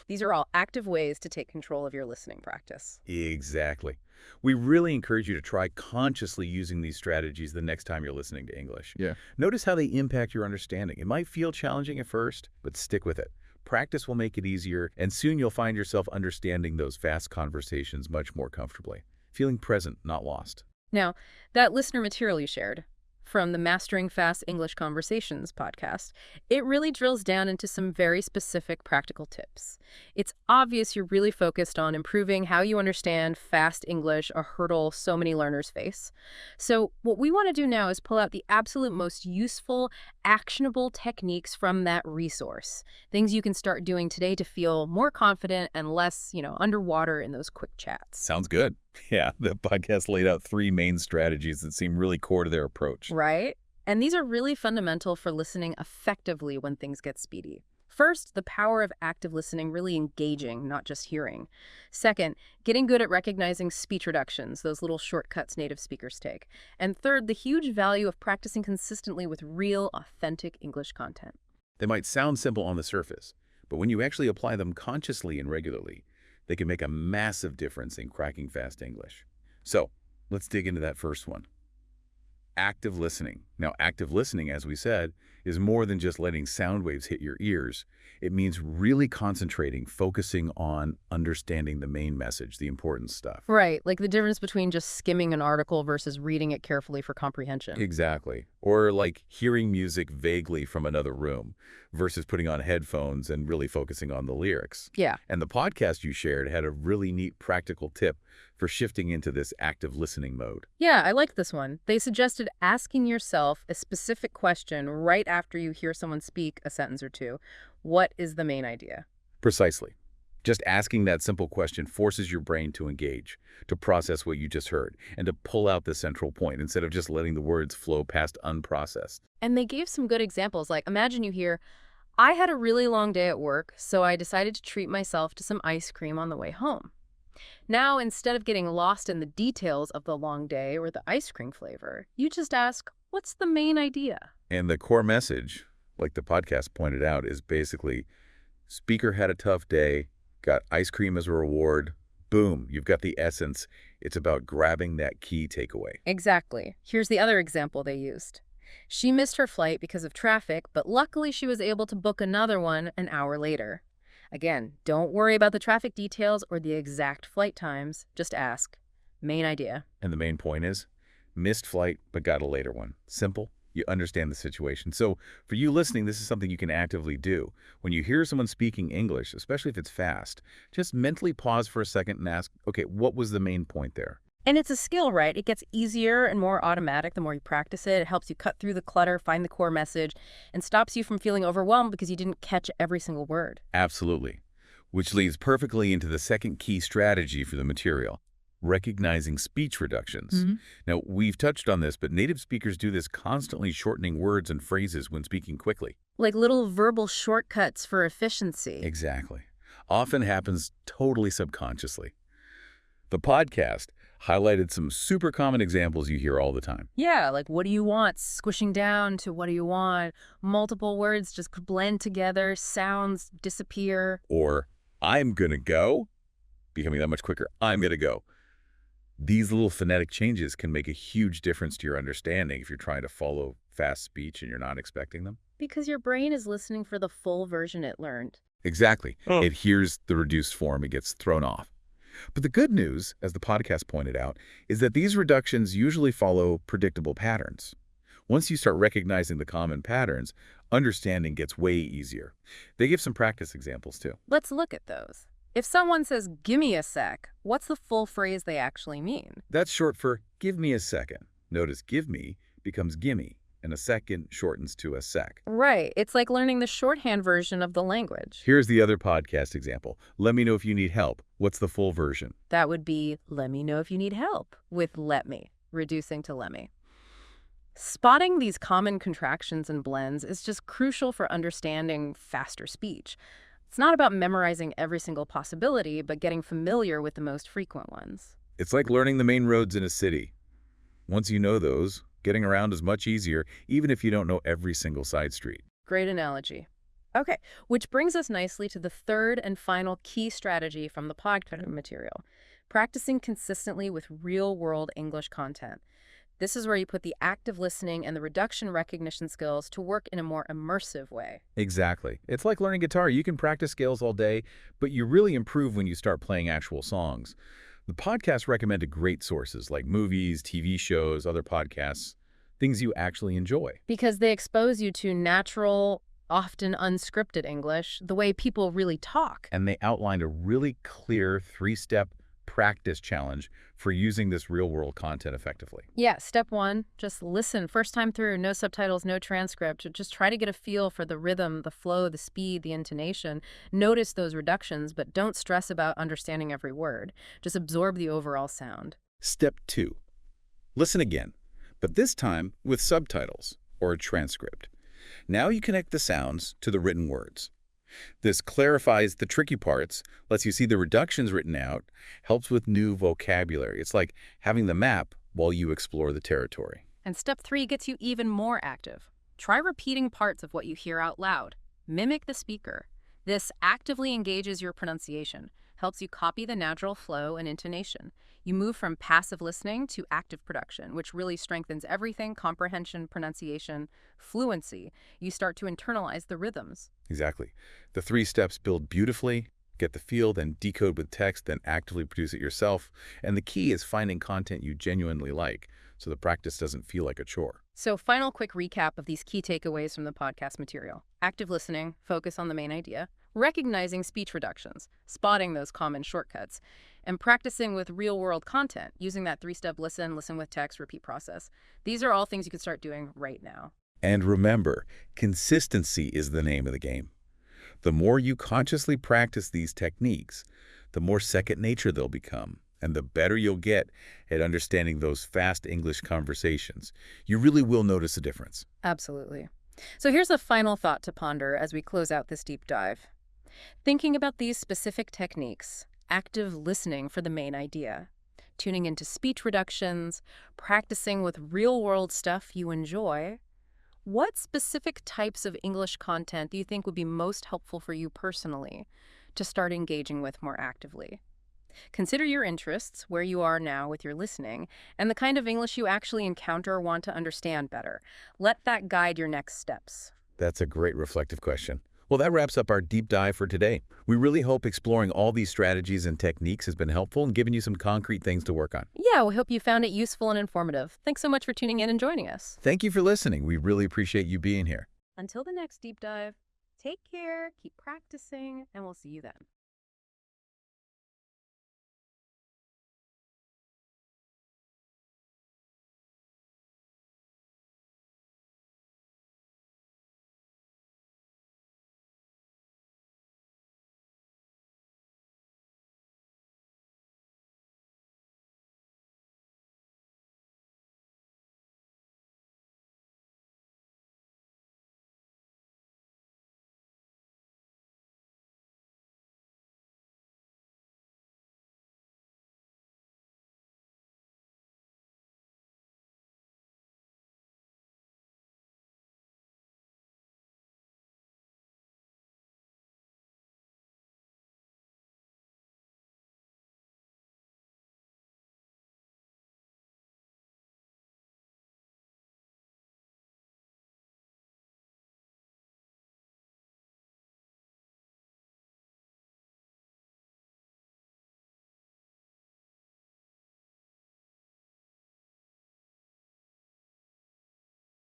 These are all active ways to take control of your listening practice. Exactly. We really encourage you to try consciously using these strategies the next time you're listening to English. Yeah. Notice how they impact your understanding. It might feel challenging at first, but stick with it. Practice will make it easier, and soon you'll find yourself understanding those fast conversations much more comfortably. Feeling present, not lost. Now, that listener material you shared from the Mastering Fast English Conversations podcast, it really drills down into some very specific practical tips. It's obvious you're really focused on improving how you understand fast English, a hurdle so many learners face. So what we want to do now is pull out the absolute most useful, actionable techniques from that resource. Things you can start doing today to feel more confident and less, underwater in those quick chats. Sounds good. Yeah, the podcast laid out 3 main strategies that seem really core to their approach. Right? And these are really fundamental for listening effectively when things get speedy. First, the power of active listening, really engaging, not just hearing. Second, getting good at recognizing speech reductions, those little shortcuts native speakers take. And third, the huge value of practicing consistently with real, authentic English content. They might sound simple on the surface, but when you actually apply them consciously and regularly, they can make a massive difference in cracking fast English. So, let's dig into that first one. Active listening. Now, active listening, as we said, is more than just letting sound waves hit your ears. It means really concentrating, focusing on understanding the main message, the important stuff. Right, like the difference between just skimming an article versus reading it carefully for comprehension. Exactly. Or like hearing music vaguely from another room versus putting on headphones and really focusing on the lyrics. Yeah. And the podcast you shared had a really neat practical tip for shifting into this active listening mode. Yeah, I like this one. They suggested asking yourself a specific question right after you hear someone speak a sentence or two. What is the main idea? Precisely. Just asking that simple question forces your brain to engage, to process what you just heard, and to pull out the central point instead of just letting the words flow past unprocessed. And they gave some good examples, like imagine you hear, I had a really long day at work, so I decided to treat myself to some ice cream on the way home. Now, instead of getting lost in the details of the long day or the ice cream flavor, you just ask, what's the main idea? And the core message, like the podcast pointed out, is basically, speaker had a tough day, got ice cream as a reward, boom, you've got the essence. It's about grabbing that key takeaway. Exactly. Here's the other example they used. She missed her flight because of traffic, but luckily she was able to book another one an hour later. Again, don't worry about the traffic details or the exact flight times. Just ask. Main idea. And the main point is, missed flight, but got a later one. Simple. You understand the situation. So for you listening, this is something you can actively do. When you hear someone speaking English, especially if it's fast, just mentally pause for a second and ask, okay, what was the main point there? And it's a skill, right? It gets easier and more automatic the more you practice it. It helps you cut through the clutter, find the core message, and stops you from feeling overwhelmed because you didn't catch every single word. Absolutely. Which leads perfectly into the second key strategy for the material, recognizing speech reductions. Now, we've touched on this, but native speakers do this constantly shortening words and phrases when speaking quickly. Like little verbal shortcuts for efficiency. Exactly. Often happens totally subconsciously. The podcast Highlighted some super common examples you hear all the time. Yeah, like what do you want? Squishing down to what do you want? Multiple words just blend together, sounds disappear. Or, I'm gonna go, becoming that much quicker, I'm gonna go. These little phonetic changes can make a huge difference to your understanding if you're trying to follow fast speech and you're not expecting them. Because your brain is listening for the full version it learned. Exactly. It hears the reduced form, it gets thrown off. But the good news, as the podcast pointed out, is that these reductions usually follow predictable patterns. Once you start recognizing the common patterns, understanding gets way easier. They give some practice examples too. Let's look at those. If someone says, "Gimme a sec," what's the full phrase they actually mean? That's short for give me a second. Notice give me becomes gimme, and a second shortens to a sec. Right. It's like learning the shorthand version of the language. Here's the other podcast example. Let me know if you need help. What's the full version? That would be, "Let me know if you need help," with "let me," reducing to "let me." Spotting these common contractions and blends is just crucial for understanding faster speech. It's not about memorizing every single possibility, but getting familiar with the most frequent ones. It's like learning the main roads in a city. Once you know those, getting around is much easier, even if you don't know every single side street. Great analogy. Okay, which brings us nicely to the third and final key strategy from the podcast material, practicing consistently with real-world English content. This is where you put the active listening and the reduction recognition skills to work in a more immersive way. Exactly. It's like learning guitar. You can practice scales all day, but you really improve when you start playing actual songs. The podcast recommended great sources like movies, TV shows, other podcasts, things you actually enjoy. Because they expose you to natural, often unscripted English, the way people really talk. And they outlined a really clear 3-step practice challenge for using this real-world content effectively. Yeah, step 1, just listen. First time through, no subtitles, no transcript. Just try to get a feel for the rhythm, the flow, the speed, the intonation. Notice those reductions, but don't stress about understanding every word. Just absorb the overall sound. Step 2, listen again, but this time with subtitles or a transcript. Now you connect the sounds to the written words. This clarifies the tricky parts, lets you see the reductions written out, helps with new vocabulary. It's like having the map while you explore the territory. And step 3 gets you even more active. Try repeating parts of what you hear out loud. Mimic the speaker. This actively engages your pronunciation, helps you copy the natural flow and intonation. You move from passive listening to active production, which really strengthens everything: comprehension, pronunciation, fluency. You start to internalize the rhythms. Exactly. The 3 steps build beautifully, get the feel, then decode with text, then actively produce it yourself. And the key is finding content you genuinely like, so the practice doesn't feel like a chore. So, final quick recap of these key takeaways from the podcast material. Active listening, focus on the main idea, recognizing speech reductions, spotting those common shortcuts, and practicing with real-world content, using that 3-step listen, listen with text, repeat process. These are all things you can start doing right now. And remember, consistency is the name of the game. The more you consciously practice these techniques, the more second nature they'll become, and the better you'll get at understanding those fast English conversations. You really will notice a difference. Absolutely. So here's a final thought to ponder as we close out this deep dive. Thinking about these specific techniques, active listening for the main idea, tuning into speech reductions, practicing with real-world stuff you enjoy, what specific types of English content do you think would be most helpful for you personally to start engaging with more actively? Consider your interests, where you are now with your listening, and the kind of English you actually encounter or want to understand better. Let that guide your next steps. That's a great reflective question. Well, that wraps up our deep dive for today. We really hope exploring all these strategies and techniques has been helpful and given you some concrete things to work on. Yeah, we hope you found it useful and informative. Thanks so much for tuning in and joining us. Thank you for listening. We really appreciate you being here. Until the next deep dive, take care, keep practicing, and we'll see you then.